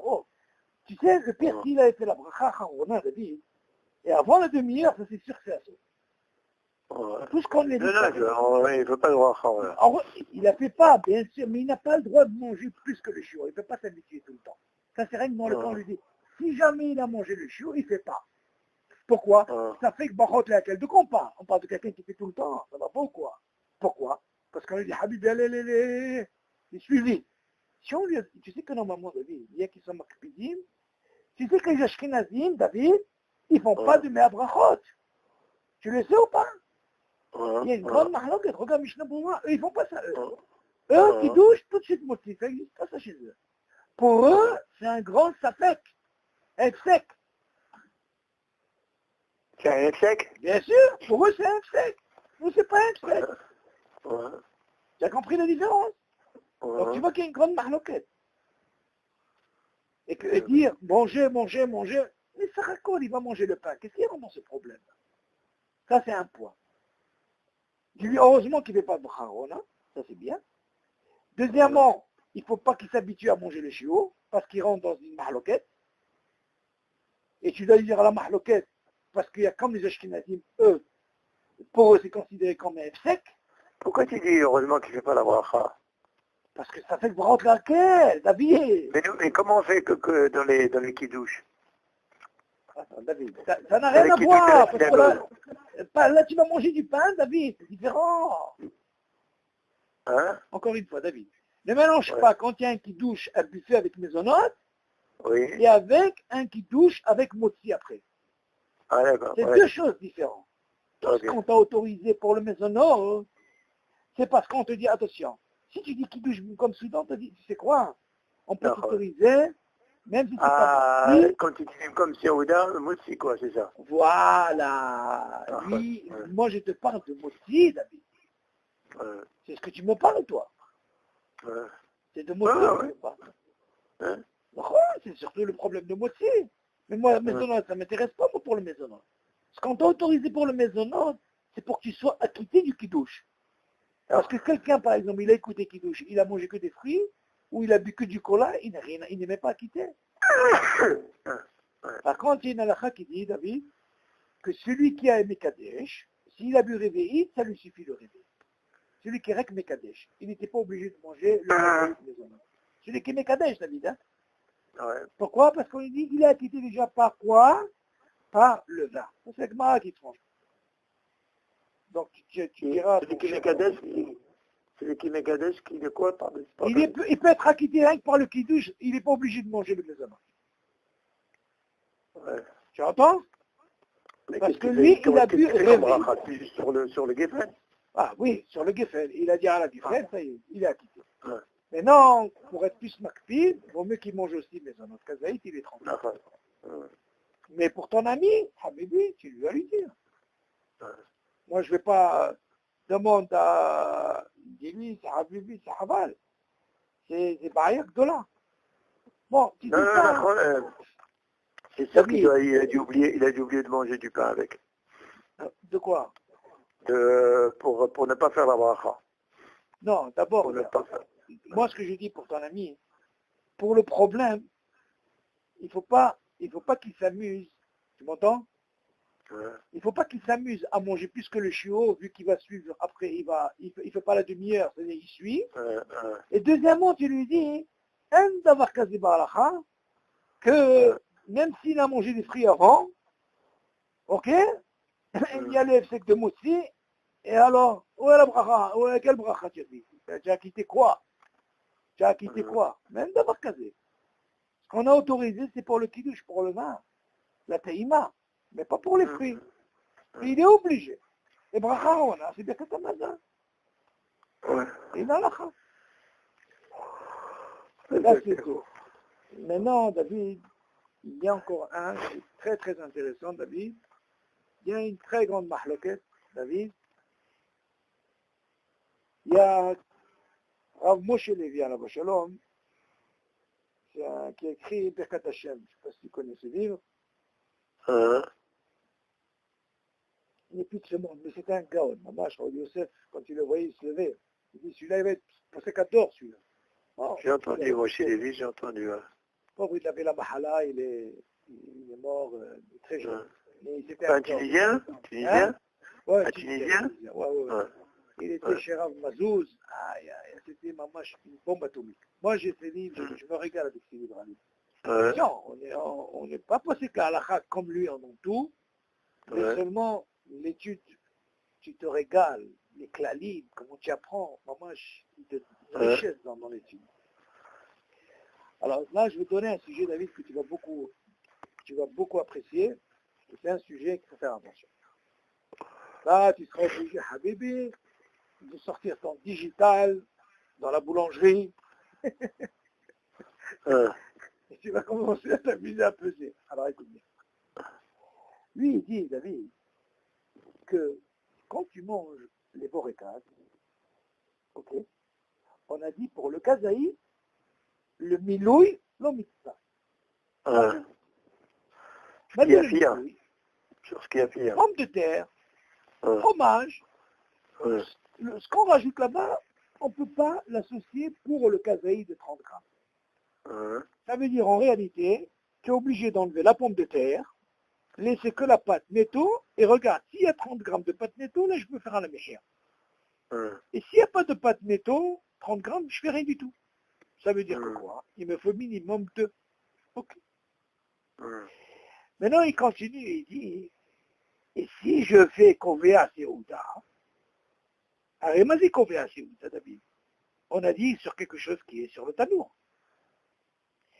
Tu sais, le pire s'il avait fait la bracha Harona, David, et avant la demi-heure, ça c'est sûr que c'est assez. Tout ce qu'on lui dit. Non, il ne veut pas le bracha. Il ne fait pas, bien sûr, mais il n'a pas le droit de manger plus que le chiot. Il ne peut pas s'habituer tout le temps. Ça, c'est rien que dans le temps, on lui dit, si jamais il a mangé le chiot, il ne fait pas. Pourquoi? Ça fait que brachot laquelle. De quoi on parle? On parle de quelqu'un qui fait tout le temps. Ça va pas ou quoi? Pourquoi? Parce qu'on lui dit, Habib, allez, suivi. Si on lui a, tu sais que normalement, David, il y a qui sont makpidim. Tu sais que les Ashkenazim, David, ils font pas de mea brachot. Tu le sais ou pas? Il y a une grande mahloket. Regarde Mishnah Bouma, eux, ils font pas ça, eux. Eux, qui douchent, tout de suite motif. Ça n'existe pas ça chez eux. Pour eux, c'est un grand safek. Un sec. C'est un sec? Bien sûr, pour eux, c'est un sec. Nous, c'est pas un sec. Tu as compris la différence? Donc, tu vois qu'il y a une grande mahloket. Et dire, manger, mais ça raconte, il va manger le pain. Qu'est-ce qu'il y a vraiment ce problème? Ça, c'est un point. Je lui heureusement qu'il ne fait pas de bracharona, ça c'est bien. Deuxièmement, il ne faut pas qu'il s'habitue à manger le chiot, parce qu'il rentre dans une mahloket. Et tu dois lui dire à la mahloket, parce qu'il y a comme les Ashkenazim, eux, pour eux c'est considéré comme un sec. Pourquoi tu dis heureusement qu'il ne fait pas la bracha? Parce que ça fait que vous rentrez laquelle, David. Mais comment on fait que dans les kidouches? Attends, David, ça n'a rien à voir. Parce que là, tu vas manger du pain, David, c'est différent. Encore une fois, David. Ne mélange pas quand il y a un qui douche un buffet avec maisonnote et avec un qui douche avec motzi après. C'est deux choses différentes. Tout ce qu'on t'a autorisé pour le maisonnote, c'est parce qu'on te dit attention. Si tu dis qu'il douche comme Soudan, on te dit, tu sais quoi? On peut t'autoriser, même si c'est pas motzi. Quand tu dis comme Soudan, le motzi, quoi, c'est ça. Voilà. Oui, moi je te parle de motzi, David. C'est ce que tu me parles, toi. C'est de motzi, je ne pas. C'est surtout le problème de motzi. Mais moi, maisonnote, ça ne m'intéresse pas, moi, pour le maisonnote. Ce qu'on t'a autorisé pour le maisonnote, c'est pour que tu sois acquitté du kidouche. Parce que quelqu'un, par exemple, il a écouté kidouche, il a mangé que des fruits, ou il a bu que du cola, il n'est même pas acquitté. Par contre, il y a une halakha qui dit, David, que celui qui a aimé Kadesh, s'il a bu réveillé, ça lui suffit le réveil. Celui qui est rek Mekadesh, il n'était pas obligé de manger le maisonnote. Celui qui est Mekadesh, David, hein? Pourquoi? Parce qu'on lui dit, il est acquitté déjà par quoi? Par le vin. C'est le Gemara qui tranche. Donc tu diras... Celui qui met Kadesh, qui est quoi? Il peut être acquitté rien que par le kidouche, il n'est pas obligé de manger le maisonnote. Tu entends? Parce que lui, il a bu réveil. Sur le Geffen. Ah oui, sur le Geffen. Il a dit à la Geffen, ça y est, il est acquitté. Mais non, pour être plus makpid, il vaut mieux qu'il mange aussi maisonnote. Kazaït, il est tranquille. Mais pour ton ami, Habibi, tu lui vas lui dire. Moi, je ne vais pas demande à... Dis-lui, c'est Habibi, c'est Haval. C'est Bayak Dola. Bon, tu dis ça. C'est sûr qu'il a dû oublier de manger du pain avec. De quoi? Pour ne pas faire la bracha. Non, d'abord, moi ce que je dis pour ton ami, pour le problème, il faut pas qu'il s'amuse. Tu m'entends? Ouais. Il ne faut pas qu'il s'amuse à manger plus que le chiot, vu qu'il va suivre. Après, il fait pas la demi-heure, c'est-à-dire il suit. Et deuxièmement, tu lui dis, que même s'il a mangé des fruits avant, ok, il y a le sec de moussi, et alors, où est la bracha? Quelle bracha tu as dit? Tu as quitté quoi? Tu as quitté quoi? Même d'avoir casé. Ce qu'on a autorisé, c'est pour le kiddush, pour le vin, la taïma, mais pas pour les fruits. Et il est obligé. Et bracha, on a, c'est bien que ça m'a. Et dans la kha. Là, c'est tout. Maintenant, David, il y a encore un, c'est très très intéressant, David. Il y a une très grande mahloket, David. Il y a Rav Moshe Levi, Alav Shalom, qui a écrit Birkat Hashem. Je ne sais pas si tu connais ce livre. Il n'est plus de ce monde, mais c'était un gaon. Maman, je crois, Youssef, quand il le voyait, il se levait. Il dit, celui-là, il va être pour ses 14, celui-là. Oh, j'ai entendu, Moshe Levi, j'ai entendu. Pauvre, il avait la mahala, il est mort très jeune. Mais un Tunisien? Tunisien? Ouais, un Tunisien? Ouais. Il était chez Rav Mazouz. C'était maman, une bombe atomique. Moi, j'ai ces livres, je me régale avec ces livres. Non, on n'est pas passé qu'à la comme lui en ont tout, mais seulement l'étude, tu te régales, les clalim, comment tu apprends, maman, de richesse dans l'étude. Alors là, je vais te donner un sujet, David, que tu vas beaucoup apprécier. C'est un sujet qu'il faut faire attention. Là, tu seras obligé, Habibi, de sortir ton digital dans la boulangerie. Et tu vas commencer à t'amuser à peser. Alors écoute bien. Lui, il dit, David, que quand tu manges les borécades, ok, on a dit pour le kazaï, le milouï, l'omitza. Sur ce qu'il y a pire. Pomme de terre, fromage, ce qu'on rajoute là-bas, on ne peut pas l'associer pour le kazaï de 30 grammes. Ça veut dire en réalité, tu es obligé d'enlever la pomme de terre, laisser que la pâte netto, et regarde, s'il y a 30 grammes de pâte netto, là je peux faire un méchia. Et s'il n'y a pas de pâte netto, 30 grammes, je ne fais rien du tout. Ça veut dire que quoi? Il me faut minimum 2. Ok. Maintenant, il continue, il dit, et si je fais Kovea Seouda, Aremazi Kovea Seouda, David, on a dit sur quelque chose qui est sur le tanour.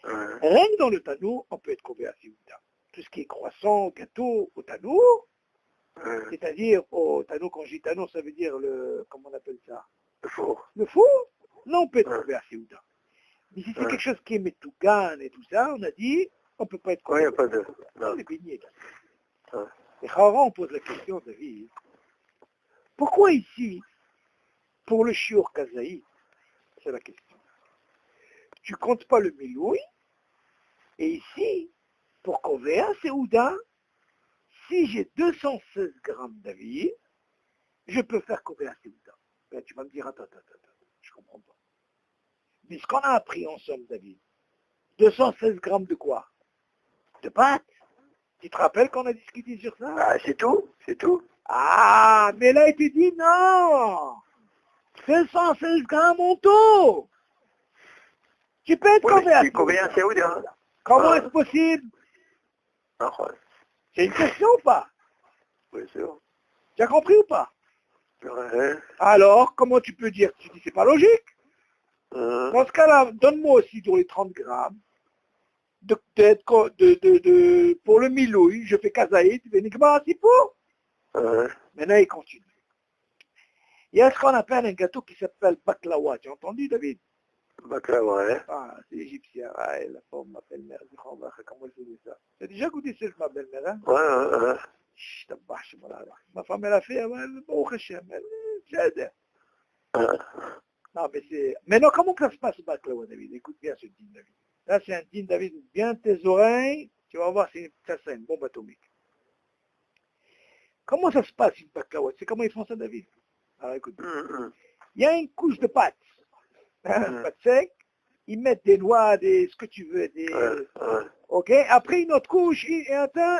Rien que dans le tanour, on peut être Kovea Seouda. Tout ce qui est croissant, gâteau, au tanour, c'est-à-dire au tanour, quand je dis tanour, ça veut dire comment on appelle ça? Le four. Le four? Là, on peut être Kovea Seouda. Mais si c'est quelque chose qui est metougan et tout ça, on a dit, on ne peut pas être Kovea Seouda. Il n'y a pas de... On est baigné. Et Chara, on pose la question, David, pourquoi ici, pour le shiur kazaï, c'est la question, tu comptes pas le miloui, et ici, pour Kovea Seouda, si j'ai 216 grammes David, je peux faire Kovea Seouda. Ben, tu vas me dire, attends, je comprends pas. Mais ce qu'on a appris ensemble, David, 216 grammes de quoi? De pâte? Tu te rappelles qu'on a discuté sur ça? Ah, c'est tout. Ah, mais là, il te dit non. 216 grammes en tout. Tu peux être Kovea Seouda. Comment est-ce possible? C'est une question ou pas? Oui, c'est sûr. Tu as compris ou pas? Alors, comment tu peux dire? Tu dis, c'est pas logique. Dans ce cas-là, donne-moi aussi dans les 30 grammes pour le milouï, je fais kazaït, Benigma, c'est pour. Maintenant, il continue. Il y a ce qu'on appelle un gâteau qui s'appelle baklawa. Tu as entendu, David? Baklawa, Ah, c'est égyptien. Ah, la forme, ma belle-mère. Comment je dis ça? Tu as déjà goûté ça, ma belle-mère, hein? Ouais. Ma femme, elle a fait, Non, mais c'est... Maintenant, comment que ça se passe, Baklawa, David? Écoute bien ce din David. Là, c'est un din David, bien tes oreilles, tu vas voir, ça c'est une bombe atomique. Comment ça se passe, une Baklawa? C'est comment ils font ça, David? Alors, écoute. Il y a une couche de pâte. Pâte sec. Ils mettent des noix, ce que tu veux, ok. Après, une autre couche, et un pain,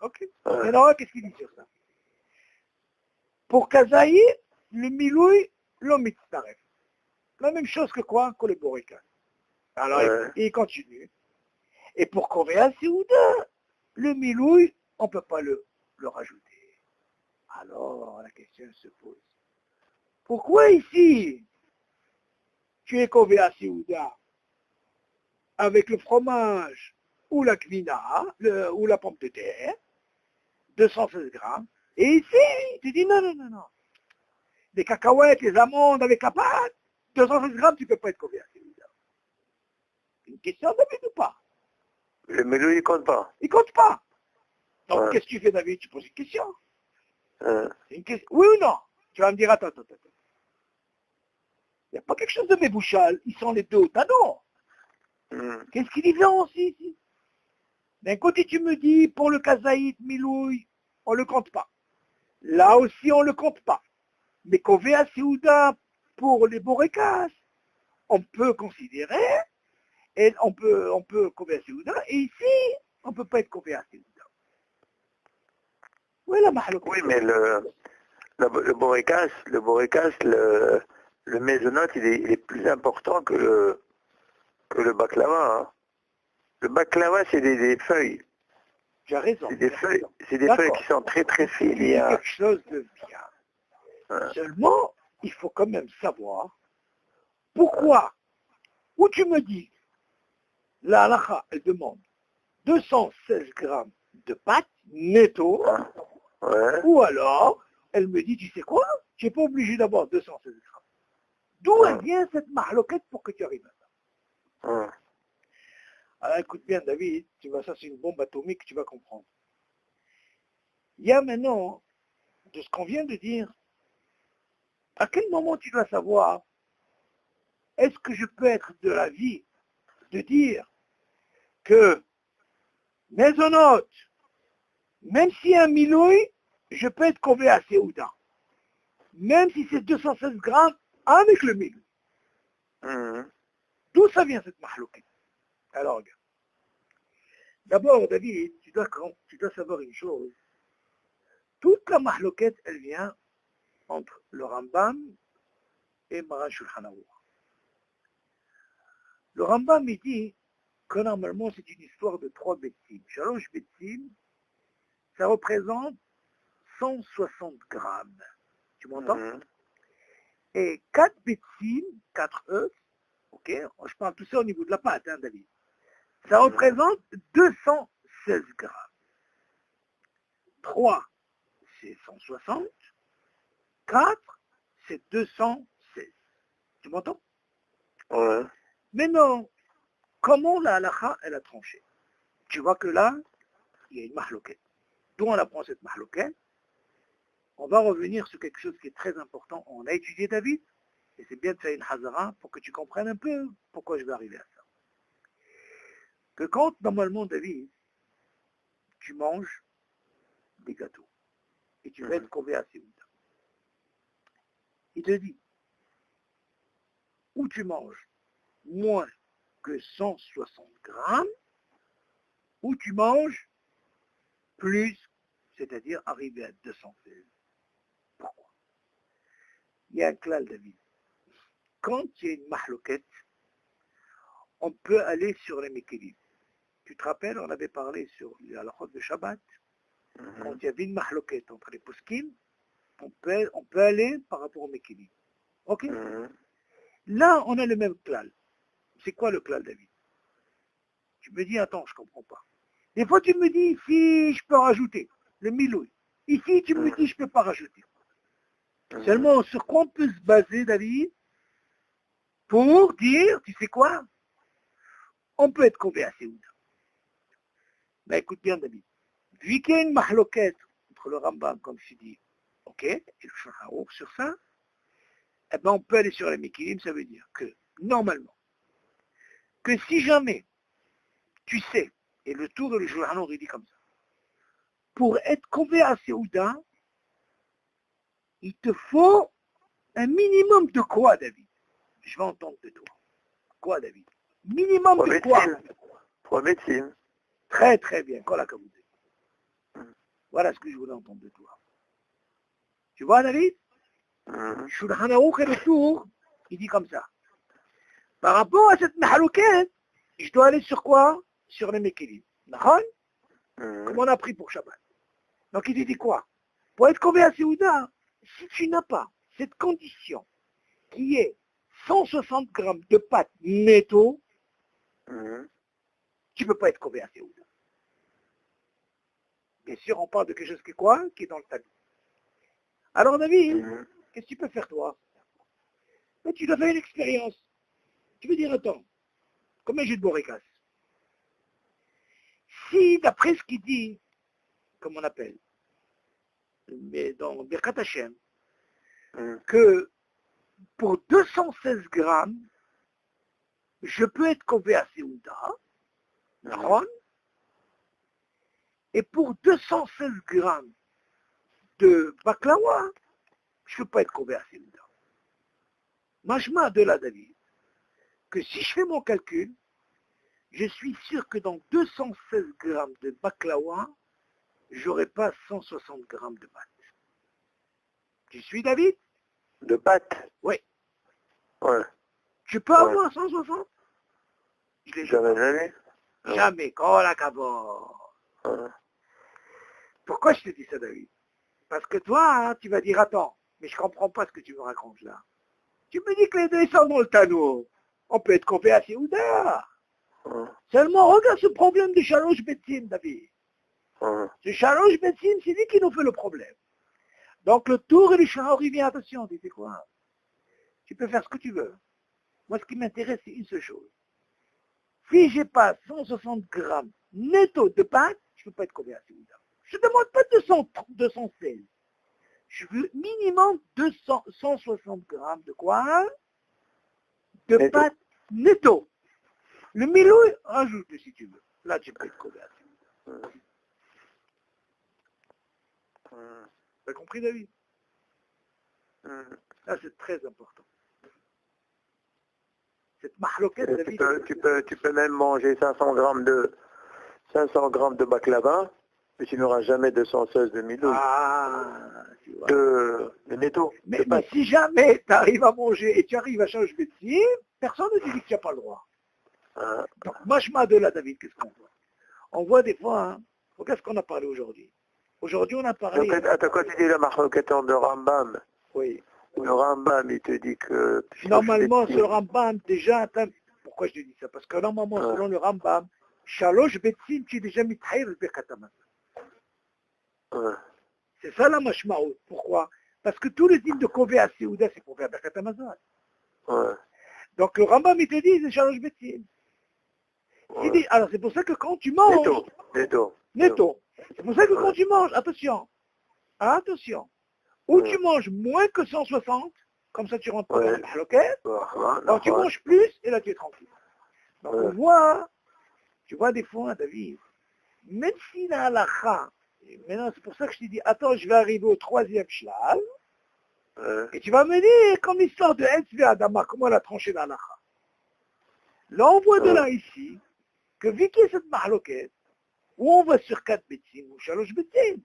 ok. Alors, qu'est-ce qu'il dit sur ça? Pour Kazaï, le miloui, l'omit taref. La même chose que quoi? Que les borikas. Alors, il continue. Et pour Kovéa Seouda, le miloui, on ne peut pas le rajouter. Alors, la question se pose. Pourquoi ici, tu es Kovéa Seouda avec le fromage ou la kvina, ou la pomme de terre, 216 grammes, et ici, tu dis non. Les cacahuètes, les amandes avec la pâte, 216 grammes, tu ne peux pas être Kovéa Seouda. C'est une question, David, ou pas? Le mélou, il compte pas. Il compte pas. Donc, qu'est-ce que tu fais, David? Tu poses une question. C'est une question. Oui ou non? Tu vas me dire, attends. Il n'y a pas quelque chose de mébouchal. Ils sont les deux au tanon. Qu'est-ce qui différencie ici? D'un côté, tu me dis, pour le kazaït, milouï, on ne le compte pas. Là aussi, on ne le compte pas. Mais Kovéa Seouda, pour les borékas, on peut considérer, et on peut Kovéa Seouda, et ici, on ne peut pas être Kovéa Seouda. Oui, mais le borékas, le mésonote, il est plus important que le baklava. Hein. Le baklava, c'est des feuilles. Tu as raison. C'est des feuilles qui sont très très fines. Il y a quelque chose de bien. Seulement, il faut quand même savoir pourquoi. Ou tu me dis, la halakha, elle demande 216 grammes de pâte netto, ou alors, elle me dit, tu sais quoi, tu n'es pas obligé d'avoir 216 grammes. D'où elle vient cette mahloquette pour que tu arrives à ça? Alors écoute bien, David, ça c'est une bombe atomique, tu vas comprendre. Il y a maintenant, de ce qu'on vient de dire, à quel moment tu dois savoir, est-ce que je peux être de l'avis de dire que maisonnote, même si un milouï, je peux être convé à Seouda, même si c'est 216 grammes avec le milouï. D'où ça vient cette mahloquette? Alors regarde. D'abord, David, tu dois savoir une chose. Toute la mahloquette, elle vient entre le Rambam et Maran Shulchan Aruch. Le Rambam, il dit que normalement, c'est une histoire de 3 betsim. 3 betsim, ça représente 160 grammes. Tu m'entends? Et 4 betsim, 4 œufs, ok, je parle tout ça au niveau de la pâte, hein, David. Ça représente 216 grammes. 3, c'est 160. 4, c'est 216. Tu m'entends? Ouais. Mais non, comment la halakha, elle a tranché? Tu vois que là, il y a une mahloquette. D'où on apprend cette mahloquette? On va revenir sur quelque chose qui est très important. On a étudié David, et c'est bien de faire une hazara pour que tu comprennes un peu pourquoi je vais arriver à ça. Que quand, normalement, David, tu manges des gâteaux, et tu vas être convé à Seouda, il te dit, ou tu manges moins que 160 grammes, ou tu manges plus, c'est-à-dire arriver à 216. Pourquoi? Il y a un klal, David. Quand il y a une mahloquette, on peut aller sur les mékélim. Tu te rappelles, on avait parlé sur la halachot de Shabbat. Quand il y avait une mahloquette entre les poskim, on peut aller par rapport aux mékélim. Ok? Là, on a le même klal. C'est quoi le klal, David? Tu me dis, attends, je ne comprends pas. Des fois, tu me dis, ici, je peux rajouter le milouï. Ici, tu me dis, je ne peux pas rajouter. Seulement, sur quoi on peut se baser, David, pour dire, tu sais quoi? On peut être convé à Seouda. Mais écoute bien, David. Vu qu'il y a une mahloquette entre le Rambam, comme je dis, Ok, et le Shulchan Aruch sur ça, eh ben on peut aller sur les Mekilim, ça veut dire que, normalement, que si jamais tu sais, et le tour de le Shulchan Aruch il dit comme ça, pour être convé à Seouda, il te faut un minimum de quoi, David? Je vais entendre de toi. Quoi, David? Minimum de quoi? Pour médecine. Très très bien, Kola Kaboudé. Voilà ce que je voulais entendre de toi. Tu vois, David? Shulchan Aruch et le tour, il dit comme ça. Par rapport à cette mahalouquette, je dois aller sur quoi? Sur les Mekilim. D'accord? Comme on a pris pour Shabbat. Donc il dit quoi? Pour être convé à Seouda, si tu n'as pas cette condition qui est 160 grammes de pâte netto, tu ne peux pas être convé à Seouda. Bien sûr, on parle de quelque chose qui est quoi? Qui est dans le tamis. Alors David, qu'est-ce que tu peux faire toi? Mais tu dois faire une expérience. Tu veux dire, attends, combien j'ai de boricasse? Si, d'après ce qu'il dit, comme on appelle, mais dans Birkat Hashem, que pour 216 grammes, je peux être convé à Seouda, et pour 216 grammes de baklawa, je ne peux pas être convé à Seouda. Majma de la David, que si je fais mon calcul, je suis sûr que dans 216 grammes de baklawa, j'aurai pas 160 grammes de pâte. Tu suis, David? De pâte? Oui. Ouais. Tu peux avoir 160? Je l'ai jamais. Jamais. Oh la cabot. Pourquoi je te dis ça, David? Parce que toi, tu vas dire, attends, mais je comprends pas ce que tu me racontes là. Tu me dis que les deux sont dans le tonneau. On peut être convé à Seouda. Seulement, regarde ce problème de Shalosh Betzim, David. Ce Shalosh Betzim, c'est lui qui nous fait le problème. Donc le tour et le Shalosh, il vient, attention, tu sais quoi? Tu peux faire ce que tu veux. Moi, ce qui m'intéresse, c'est une seule chose. Si j'ai pas 160 grammes netto de pâte, je ne peux pas être convé à Seouda. Je ne demande pas 216. Je veux minimum 160 grammes de quoi? De netto. Pâte netto. Le milouï, rajoute-le si tu veux. Là, tu peux être convé à Seouda. T'as compris, David? Là, c'est très important. Cette mahloquette, David... Tu peux même manger 500 grammes de baklava, mais tu n'auras jamais 216 de milouï. Tu vois. De netto. Mais si jamais tu arrives à manger et tu arrives à changer de métier, personne ne te dit que tu n'as pas le droit. Donc, machma de là, David, qu'est-ce qu'on voit? On voit des fois, regarde ce qu'on a parlé aujourd'hui. Aujourd'hui, on a parlé... Donc, attends, quand tu dis la mahloquette de Rambam, oui. Le Rambam, il te dit que... Normalement, ce Rambam, déjà, pourquoi je te dis ça? Parce que normalement, selon le Rambam, Shalosh Betsim, tu es déjà mitahir le Birkat Hamazon. C'est ça la mashmaout. Pourquoi? Parce que tous les dîmes de Kové à Seouda, c'est pour faire Birkat Hamazon. Donc le Rambam, il te dit, c'est Shalosh Betsim. Alors c'est pour ça que quand tu manges... Netto. C'est pour ça que quand tu manges, attention, ou tu manges moins que 160, comme ça tu rentres pas dans le mahloquet, ou tu manges plus, et là tu es tranquille. Donc on voit, tu vois des fois, David, même si la halakha, maintenant c'est pour ça que je t'ai dit, attends, je vais arriver au 3e shlal, et tu vas me dire, comme l'histoire de Enzve Adama, comment elle a tranché la halakha. Là on voit de là ici, que vu qu'il y a cette mahloquet, où on va sur 4 bétim, ou 3 bétim,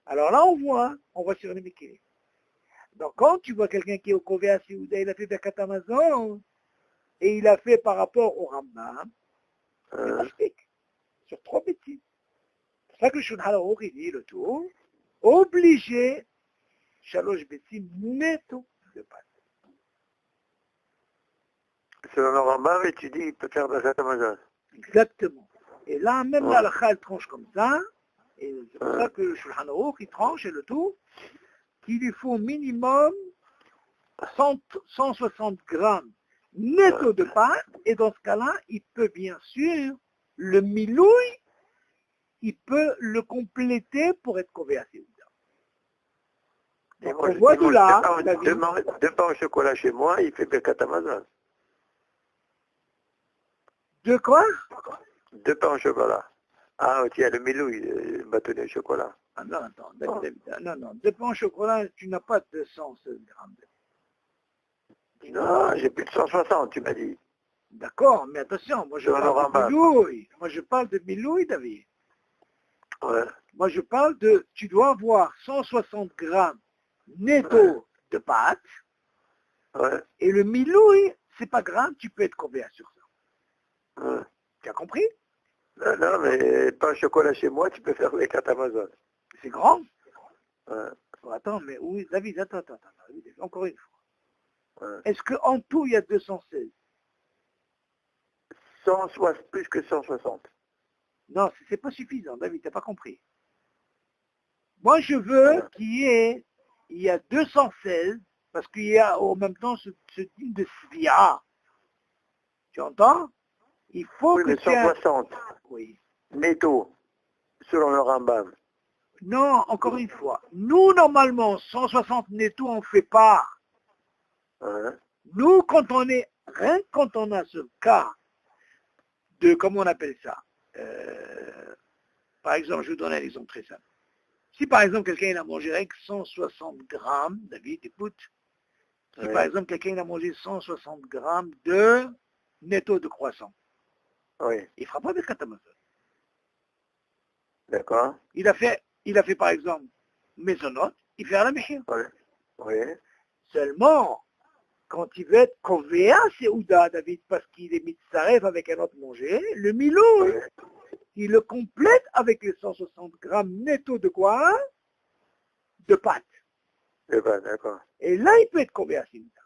alors là, on voit sur les Mekilim. Donc, quand tu vois quelqu'un qui est au Kové à Seouda, il a fait Birkat Hamazon, et il a fait par rapport au Rambam, il m'explique, sur 3 bêtises. C'est pour ça que le Shulchan Aruch, il dit le tour, obligé, 3 bêtises netto de pâte. Selon le Rambam, et tu dis, il peut faire Birkat Hamazon. Exactement. Et là, même la halakha, elle tranche comme ça, et c'est pour ça que le Shulchan Aruch, il tranche, et le tout, qu'il lui faut minimum 160 grammes netto de pâte, et dans ce cas-là, il peut bien sûr, le milouï, il peut le compléter pour être convé à Seouda. Donc, on voit de là, deux pains au chocolat chez moi, il fait Birkat Hamazon. De quoi? Deux pains au chocolat. Ah, tu as le milouï, le bâtonnet au chocolat. Ah non, attends, non, deux pains au chocolat, tu n'as pas 216 grammes. Non, j'ai plus de 160, tu m'as dit. D'accord, mais attention, moi je parle de milouï. Moi je parle de milouï, David. Ouais. Moi je parle de, tu dois avoir 160 grammes netto de pâte. Ouais. Et le milouï, c'est pas grave, tu peux être combien sur ça. Ouais. Tu as compris? Non, mais pain au chocolat chez moi, tu peux faire les 4 Amazon. C'est grand. Ouais. Oh, attends, mais oui, David, attends, David, encore une fois. Ouais. Est-ce qu'en tout, il y a 216? 160, plus que 160. Non, c'est pas suffisant, David, tu n'as pas compris. Moi, je veux il y a 216, parce qu'il y a en même temps ce digne de Svia. Tu entends? Il faut que mais 160. Oui. Netto, selon le Rambam. Non, encore une fois. Nous, normalement, 160 netto, on ne fait pas. Hein? Nous, quand on a ce cas de, comment on appelle ça, par exemple, je vous donne un exemple très simple. Si par exemple quelqu'un il a mangé avec 160 grammes, David, écoute, si par exemple quelqu'un il a mangé 160 grammes de netto de croissant, il ne fera pas de katamazon. D'accord. Il a fait par exemple maisonnote, il fait à la mechir. Oui. Seulement, quand il veut être kovéa, c'est Ouda, David, parce qu'il est mitzaref avec un autre manger, le milou, il le complète avec les 160 grammes netto de quoi? De pâte. De pâte, d'accord. Et là, il peut être kovéa, c'est Ouda.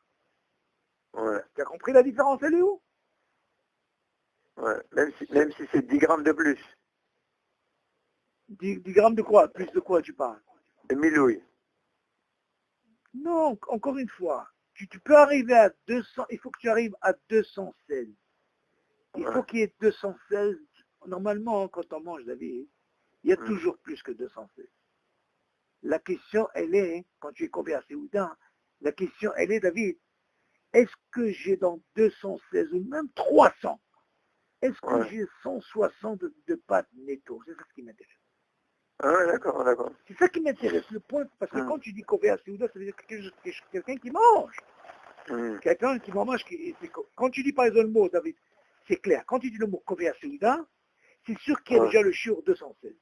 Ouais. Tu as compris la différence, elle est où? Ouais. Même si c'est 10 grammes de plus. 10 grammes de quoi? Plus de quoi tu parles? De milouï. Non, encore une fois, tu peux arriver à 200, il faut que tu arrives à 216. Il faut qu'il y ait 216. Normalement, quand on mange, David, il y a toujours plus que 216. La question, elle est, quand tu es converti ou d'un, la question, elle est, David, est-ce que j'ai dans 216 ou même 300, est-ce que j'ai 160 de pâtes netto? C'est ça ce qui m'intéresse. Ah, d'accord. C'est ça qui m'intéresse, le point, parce que quand tu dis converti ou d'un, ça veut dire quelqu'un qui mange. Quelqu'un qui mange, quand tu dis par exemple le mot, David, c'est clair. Quand tu dis le mot Kovéa Souda, c'est sûr qu'il y a déjà le shiur 216.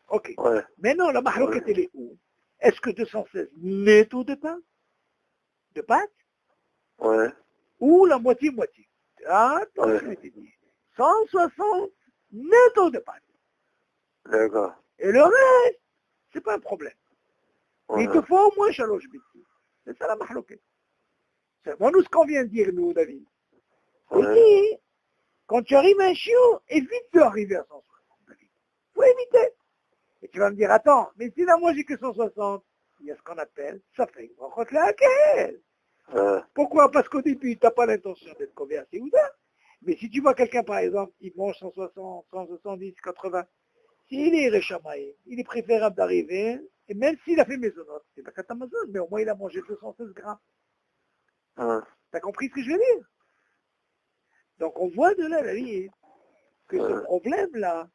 Ok. Maintenant, la mahloquette, elle est où? Est-ce que 216 netto de pain? De pâte? Ou la moitié-moitié? Attention, je t'ai dit. 160 netto de pâte. D'accord. Et le reste, c'est pas un problème. Mais il te faut au moins chaloche biti. C'est ça la mahloquette. C'est moi, nous, ce qu'on vient de dire, nous, David. On dit, quand tu arrives à un chiot, évite d'arriver à 160, David. Faut éviter. Et tu vas me dire, attends, mais si là, moi, j'ai que 160, il y a ce qu'on appelle, ça fait une rencontre laquelle. Pourquoi? Parce qu'au début, tu n'as pas l'intention d'être converti ou ça. Mais si tu vois quelqu'un, par exemple, il mange 160, 170, 80, s'il est réchamaillé, il est préférable d'arriver, et même s'il a fait maisonnote, c'est pas katamazon, mais au moins il a mangé 216 grammes. T'as compris ce que je veux dire? Donc on voit de là, la vie, que ce problème-là,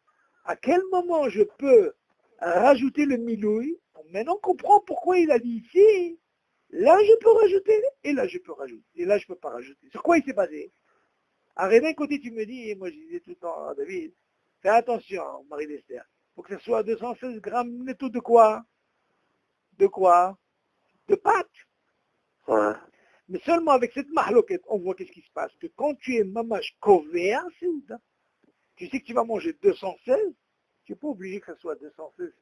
à quel moment je peux rajouter le milouï? Maintenant on comprend pourquoi il a dit ici, là je peux rajouter, et là je peux rajouter, et là je ne peux pas rajouter. Sur quoi il s'est basé? À d'un côté tu me dis, et moi je disais tout le temps à David, fais attention, Marie-Lesther, il faut que ce soit 216 grammes netto de quoi? De quoi? De pâte. Mais seulement avec cette mahloquette, on voit qu'est-ce qui se passe. Que quand tu es mamash couvert, c'est où ça? Tu sais que tu vas manger 216, tu n'es pas obligé que ce soit 216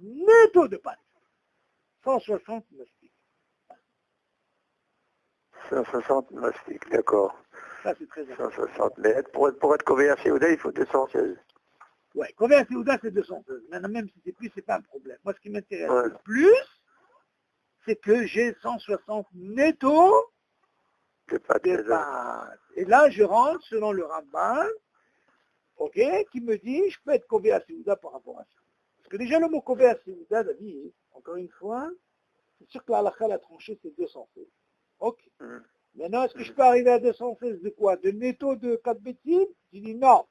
netto de pâte. 160 mastiques. 160 mastiques, d'accord. Ça, c'est très important. 160 mètres. Pour être couvert chez Ouda, il faut 216. Ouais, couvert chez Ouda, c'est 216. Maintenant, même si c'est plus, c'est pas un problème. Moi, ce qui m'intéresse le plus, c'est que j'ai 160 netto de pâte. Et là, je rentre selon le Rambam, ok, qui me dit, je peux être couvert chez Ouda par rapport à ça. Parce que déjà, le mot couvert chez Ouda, David, encore une fois, c'est sûr que la halakha, la tranchée, c'est 216. Ok. Maintenant, est-ce que je peux arriver à 216 de quoi? De netto de 4 bêtises? Je dis non.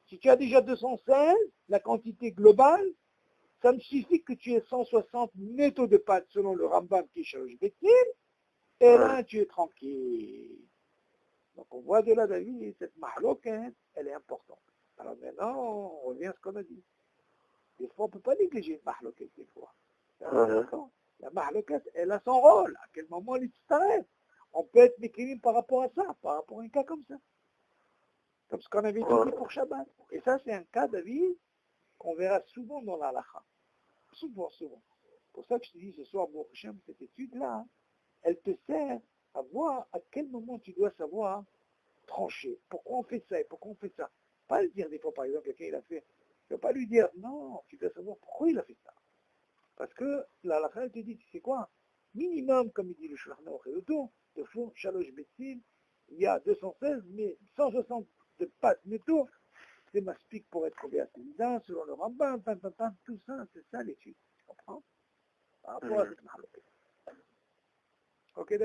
Si tu as déjà 216, la quantité globale, ça me suffit que tu aies 160 netto de pâtes selon le Rambam qui est Shalosh Betim, et là, tu es tranquille. Donc, on voit de là, David, cette mahloquette, elle est importante. Alors maintenant, on revient à ce qu'on a dit. Des fois, on ne peut pas négliger une mahloquette, des fois. La mahloquette, elle a son rôle. À quel moment elle s'arrête? On peut être mécanique par rapport à ça, par rapport à un cas comme ça. Comme ce qu'on avait dit pour Shabbat. Et ça, c'est un cas, David, qu'on verra souvent dans la halakha. Souvent, souvent. C'est pour ça que je te dis ce soir, bon, cette étude-là, elle te sert à voir à quel moment tu dois savoir trancher. Pourquoi on fait ça et pourquoi on fait ça. Pas le dire des fois, par exemple, quelqu'un il a fait. Tu ne vas pas lui dire, non, tu dois savoir pourquoi il a fait ça. Parce que la halakha, elle te dit, tu sais quoi, minimum, comme il dit le Shulchan Aruch et le Don, de fond, Shalosh Betsil, il y a 216, mais 160 de pâtes netto, c'est maspique pour être béatisé, selon le Rambam, tout ça, c'est ça l'étude. Tu comprends? Par rapport à cette mahaloquette. Ok,